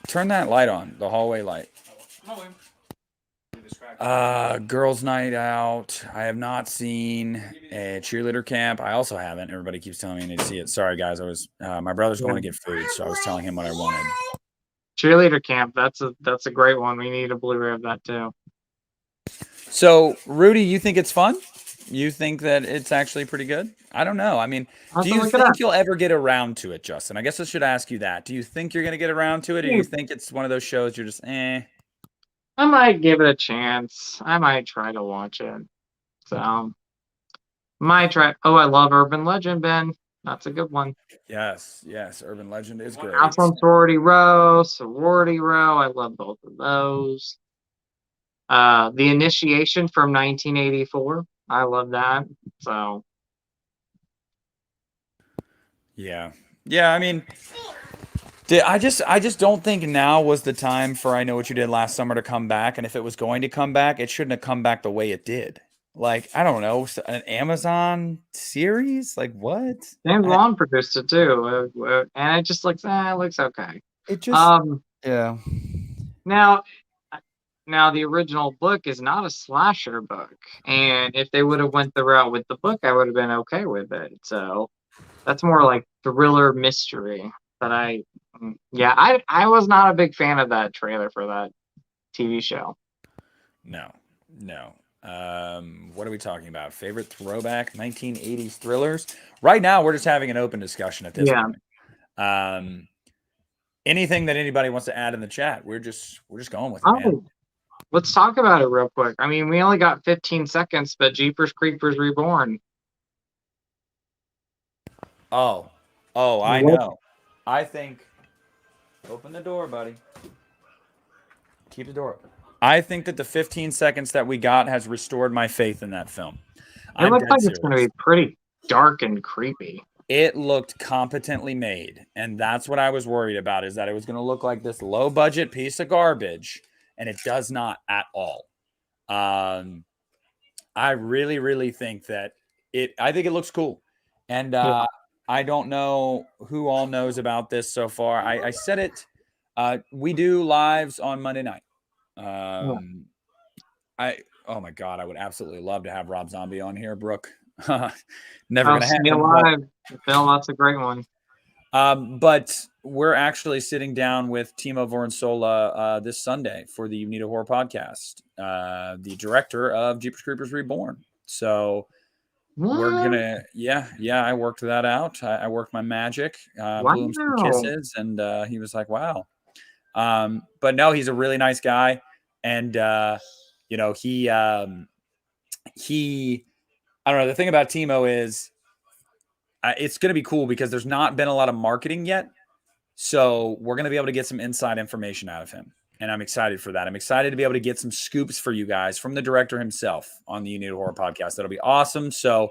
Turn that light on, the hallway light. Girls Night Out. I have not seen a cheerleader camp. I also haven't. Everybody keeps telling me I need to see it. Sorry, guys. I was my brother's going to get food, so I was telling him what I wanted.
Cheerleader camp. That's a great one. We need a Blu-ray of that too.
So, Rudy, you think it's fun? You think that it's actually pretty good? I don't know. I mean, do you think you'll ever get around to it, Justin? I guess I should ask you that. Do you think you're going to get around to it, or do you think it's one of those shows you're just eh?
I might give it a chance. I might try to watch it. So, might try. Oh, I love Urban Legend, Ben. That's a good one.
Yes. Urban Legend is great.
House on Sorority Row, Sorority Row. I love both of those. The Initiation from 1984. I love that. So.
Yeah. I mean, I just don't think now was the time for I Know What You Did Last Summer to come back. And if it was going to come back, it shouldn't have come back the way it did. Like, I don't know, an Amazon series? Like, what?
James Wan produced it too. And it just looks, it looks okay.
It just, yeah.
Now, the original book is not a slasher book. And if they would have went the route with the book, I would have been okay with it. So that's more like thriller mystery. But I was not a big fan of that trailer for that TV show.
No. What are we talking about? Favorite throwback 1980s thrillers? Right now, we're just having an open discussion at this point. Anything that anybody wants to add in the chat, we're just going with it, man.
Let's talk about it real quick. I mean, we only got 15 seconds, but Jeepers Creepers Reborn.
Oh, I know. I think. Open the door, buddy. Keep the door open. I think that the 15 seconds that we got has restored my faith in that film.
It looks like it's going to be pretty dark and creepy.
It looked competently made, and that's what I was worried about, is that it was going to look like this low-budget piece of garbage, and it does not at all. I really, really think that I think it looks cool. And I don't know who all knows about this so far. I said it. We do lives on Monday night. Oh my God, I would absolutely love to have Rob Zombie on here, Brooke. Never gonna happen.
Live. Phil, that's a great one.
But we're actually sitting down with Timo Voronsola this Sunday for the You Need a Horror podcast, the director of Jeepers Creepers Reborn. So we're gonna, I worked that out. I worked my magic, blew him some kisses, and he was like, "Wow." But no, he's a really nice guy, and he I don't know. The thing about Timo is it's going to be cool because there's not been a lot of marketing yet. So we're going to be able to get some inside information out of him. And I'm excited for that. I'm excited to be able to get some scoops for you guys from the director himself on the You Need a Horror podcast. That'll be awesome. So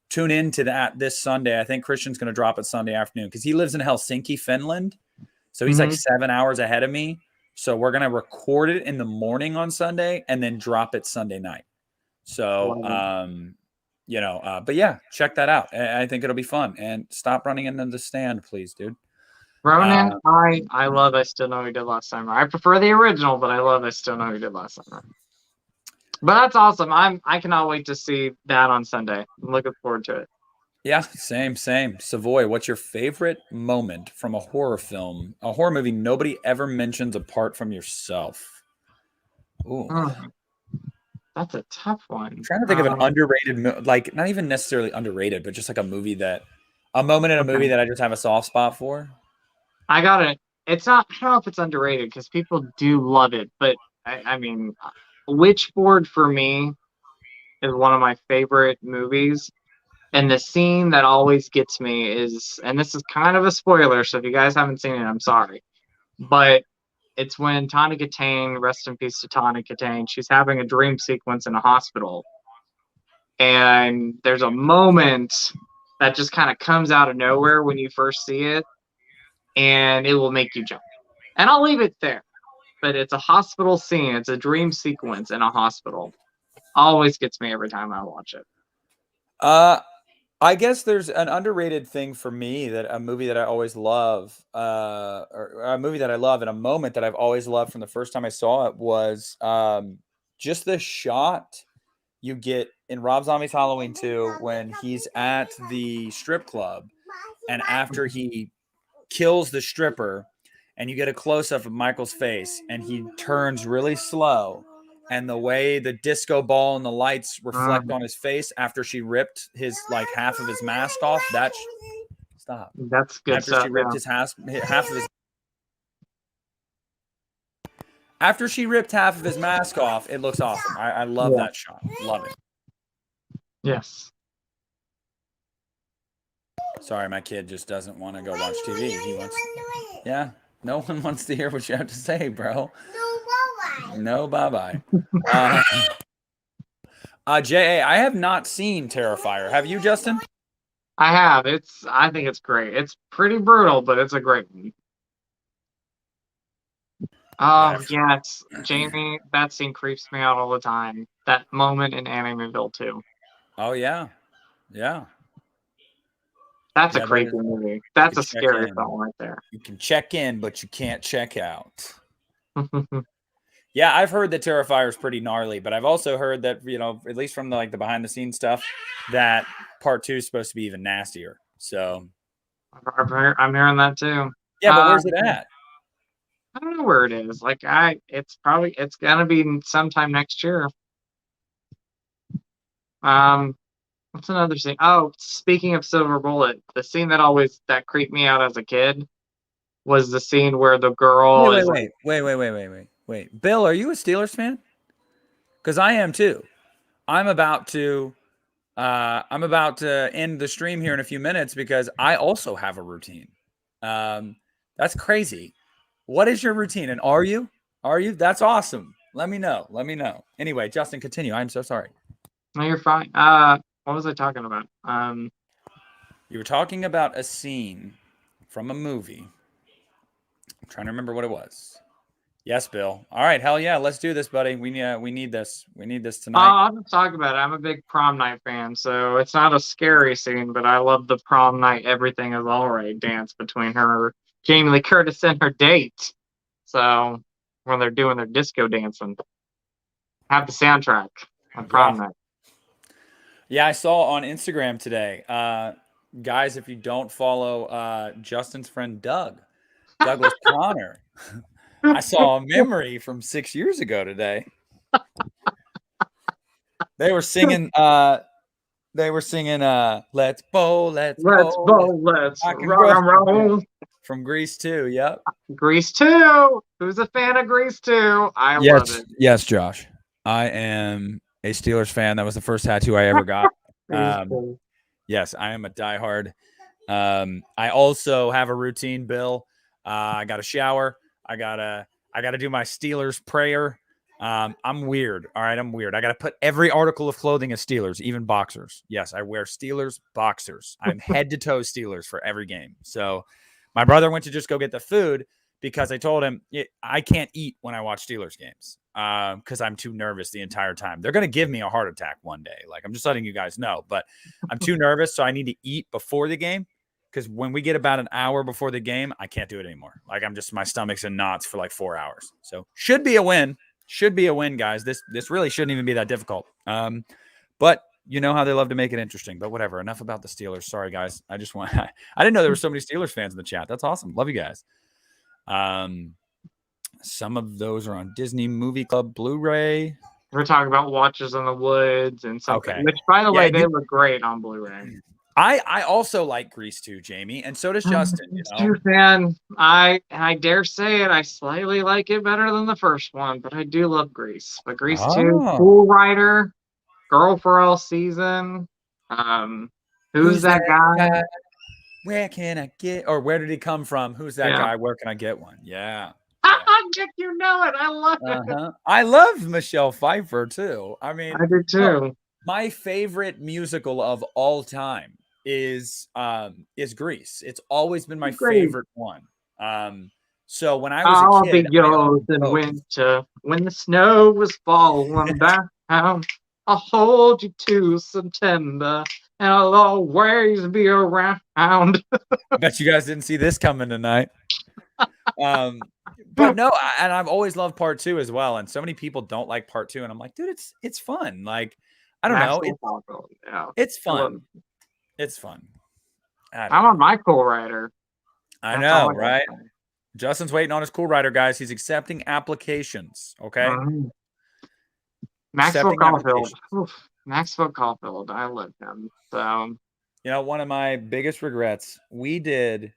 tune in to that this Sunday. I think Christian's going to drop it Sunday afternoon because he lives in Helsinki, Finland. So he's like 7 hours ahead of me. So we're going to record it in the morning on Sunday and then drop it Sunday night. So, but yeah, check that out. I think it'll be fun. And stop running into the stand, please, dude.
Ronan, I love I Still Know What You Did Last Summer. I prefer the original, but I love I Still Know What You Did Last Summer. But that's awesome. I cannot wait to see that on Sunday. I'm looking forward to it.
Yeah, same. Savoy, what's your favorite moment from a horror film, a horror movie nobody ever mentions apart from yourself? Ooh.
That's a tough one.
I'm trying to think of an underrated, like not even necessarily underrated, but just like a moment in a movie that I just have a soft spot for.
I got it. It's not, I don't know if it's underrated because people do love it, but I mean, Witchboard for me is one of my favorite movies. And the scene that always gets me is, and this is kind of a spoiler, so if you guys haven't seen it, I'm sorry. But it's when Tawny Katane, rest in peace to Tawny Katane, she's having a dream sequence in a hospital. And there's a moment that just kind of comes out of nowhere when you first see it, and it will make you jump. And I'll leave it there. But it's a hospital scene. It's a dream sequence in a hospital. Always gets me every time I watch it.
I guess there's an underrated thing for me that a movie that I always love, or a movie that I love, and a moment that I've always loved from the first time I saw it was just the shot you get in Rob Zombie's Halloween 2 when he's at the strip club, and after he kills the stripper, and you get a close-up of Michael's face, and he turns really slow. And the way the disco ball and the lights reflect on his face after she ripped his like half of his mask off. Stop.
That's good
after
stuff.
She ripped his half of his. After she ripped half of his mask off, it looks awesome. I love that shot. Love it.
Yes.
Sorry, my kid just doesn't want to go watch TV. He wants. Yeah, no one wants to hear what you have to say, bro. No, bye-bye. J.A., I have not seen Terrifier. Have you, Justin?
I have. I think it's great. It's pretty brutal, but it's a great one. Yes. Jamie, that scene creeps me out all the time. That moment in Amityville too.
Oh, yeah. Yeah.
That's a creepy movie. That's a scary film right there.
You can check in, but you can't check out. Yeah, I've heard that Terrifier is pretty gnarly, but I've also heard that, at least from the behind the scenes stuff, that part 2 is supposed to be even nastier. So
I'm hearing that too.
Yeah, but where's it at?
I don't know where it is. It's gonna be sometime next year. What's another scene? Oh, speaking of Silver Bullet, the scene that creeped me out as a kid was the scene where the girl
Wait. Bill, are you a Steelers fan? Because I am too. I'm about to end the stream here in a few minutes because I also have a routine. That's crazy. What is your routine? And are you? That's awesome. Let me know. Anyway, Justin, continue. I'm so sorry.
No, you're fine. What was I talking about?
You were talking about a scene from a movie. I'm trying to remember what it was. Yes, Bill. All right, hell yeah, let's do this, buddy. We need this. We need this tonight.
I'll just talk about it. I'm a big prom night fan, so it's not a scary scene, but I love the prom night everything is all right dance between Jamie Lee Curtis and her date. So when they're doing their disco dancing, have the soundtrack on prom night.
Yeah, I saw on Instagram today. Guys, if you don't follow Justin's friend Douglas Connor, I saw a memory from 6 years ago today. They were singing let's bowl, let's rock and roll. From Grease 2, yep.
Grease 2. Who's a fan of Grease 2? I love it.
Yes, Josh. I am a Steelers fan. That was the first tattoo I ever got. Yes, I am a diehard. I also have a routine, Bill. I got to shower. I gotta do my Steelers prayer. I'm weird. All right, I'm weird. I got to put every article of clothing as Steelers, even boxers. Yes, I wear Steelers boxers. I'm head to toe Steelers for every game. So my brother went to just go get the food because I told him I can't eat when I watch Steelers games because I'm too nervous the entire time. They're going to give me a heart attack one day. Like, I'm just letting you guys know, but I'm too nervous, so I need to eat before the game. Because when we get about an hour before the game, I can't do it anymore. Like, my stomach's in knots for like 4 hours. So should be a win. Should be a win, guys. This really shouldn't even be that difficult. But you know how they love to make it interesting. But whatever. Enough about the Steelers. Sorry, guys. I didn't know there were so many Steelers fans in the chat. That's awesome. Love you guys. Some of those are on Disney Movie Club Blu-ray.
We're talking about Watchers in the Woods and something. Okay. Which, by the way, they look great on Blu-ray.
I also like Grease 2, Jamie, and so does Justin.
Grease 2 fan. I dare say it. I slightly like it better than the first one, but I do love Grease. But Grease 2, Cool Rider, Girl for All Season. Who's that guy?
Where can I get? Or where did he come from? Who's that guy? Where can I get one? Yeah.
Nick, you know it. I love it.
I love Michelle Pfeiffer too. I mean,
I do too.
My favorite musical of all time is Grease. It's always been my favorite one. So when I was a kid,
I'll be yours in winter when the snow was falling down. I'll hold you to September, and I'll always be around.
I bet you guys didn't see this coming tonight. But no, and I've always loved part 2 as well. And so many people don't like part 2, and I'm like, dude, it's fun. Like, I don't know. It's fun. It's fun.
I'm on my Cool Rider.
I know, right? Justin's waiting on his Cool Rider, guys. He's accepting applications. Okay.
Maxwell Caulfield. Maxwell Caulfield. I love him. So,
you know, one of my biggest regrets, we did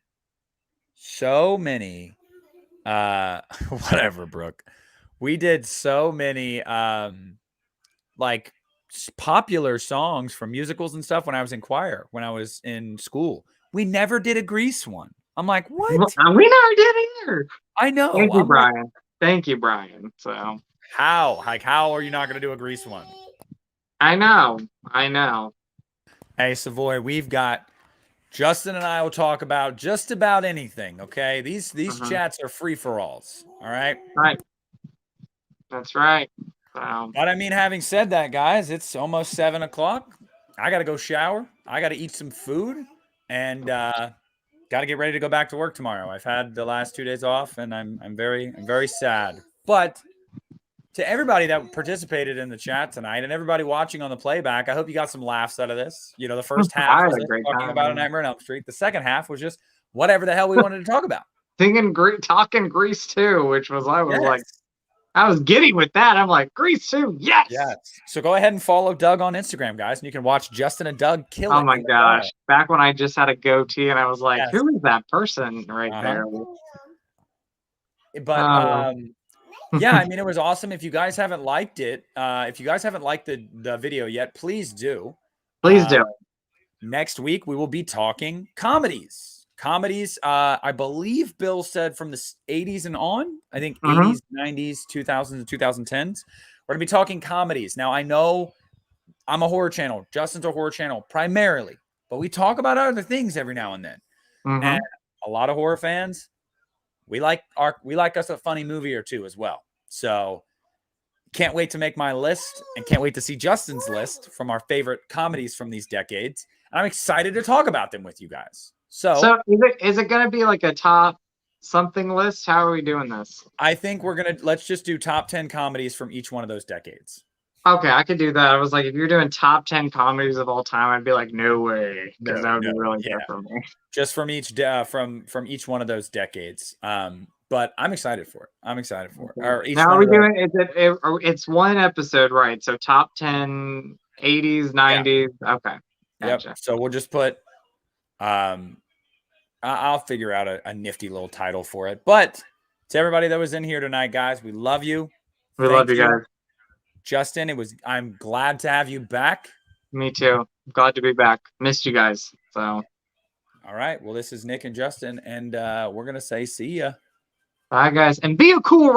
so many, whatever, Brooke. We did so many, like, popular songs from musicals and stuff when I was in choir, when I was in school. We never did a Grease one. I'm like, what?
We never did either.
I know.
Thank you, Brian. Thank you, Brian. So
how are you not going to do a Grease one?
I know.
Hey, Savoy, we've got Justin and I will talk about just about anything. Okay, these chats are free for alls. All right.
Right. That's right.
But I mean, having said that, guys, it's almost 7 o'clock. I got to go shower. I got to eat some food, and got to get ready to go back to work tomorrow. I've had the last 2 days off, and I'm very sad. But to everybody that participated in the chat tonight, and everybody watching on the playback, I hope you got some laughs out of this. You know, the first half was talking about A Nightmare on Elm Street. The second half was just whatever the hell we wanted to talk about.
Talking Grease 2, which was like. I was giddy with that. I'm like, Grease 2, yes.
So go ahead and follow Doug on Instagram, guys, and you can watch Justin and Doug kill it.
Oh my gosh. Back when I just had a goatee and I was like, who is that person right there?
But yeah, I mean, it was awesome. If you guys haven't liked it, if you guys haven't liked the video yet, please do.
Please do.
Next week, we will be talking comedies. I believe Bill said from the 80s and on. I think 80s, 90s, 2000s, and 2010s. We're going to be talking comedies. Now, I know I'm a horror channel. Justin's a horror channel primarily. But we talk about other things every now and then. And a lot of horror fans, we like us a funny movie or two as well. So can't wait to make my list and can't wait to see Justin's list from our favorite comedies from these decades. And I'm excited to talk about them with you guys. So
is it going to be like a top something list? How are we doing this?
I think let's just do top 10 comedies from each one of those decades.
Okay, I could do that. I was like, if you're doing top 10 comedies of all time, I'd be like, no way. Because that would be really good for me.
Just from each from each one of those decades. But I'm excited for it. Or
now are we doing it's one episode, right? So top 10 80s, 90s. Yeah. Okay.
Gotcha. Yep. So we'll just put I'll figure out a nifty little title for it. But to everybody that was in here tonight, guys, we love you.
We love you guys.
Justin, I'm glad to have you back.
Me too. Glad to be back. Missed you guys. So
all right. Well, this is Nick and Justin, and we're gonna say see ya.
Bye guys. And be a cool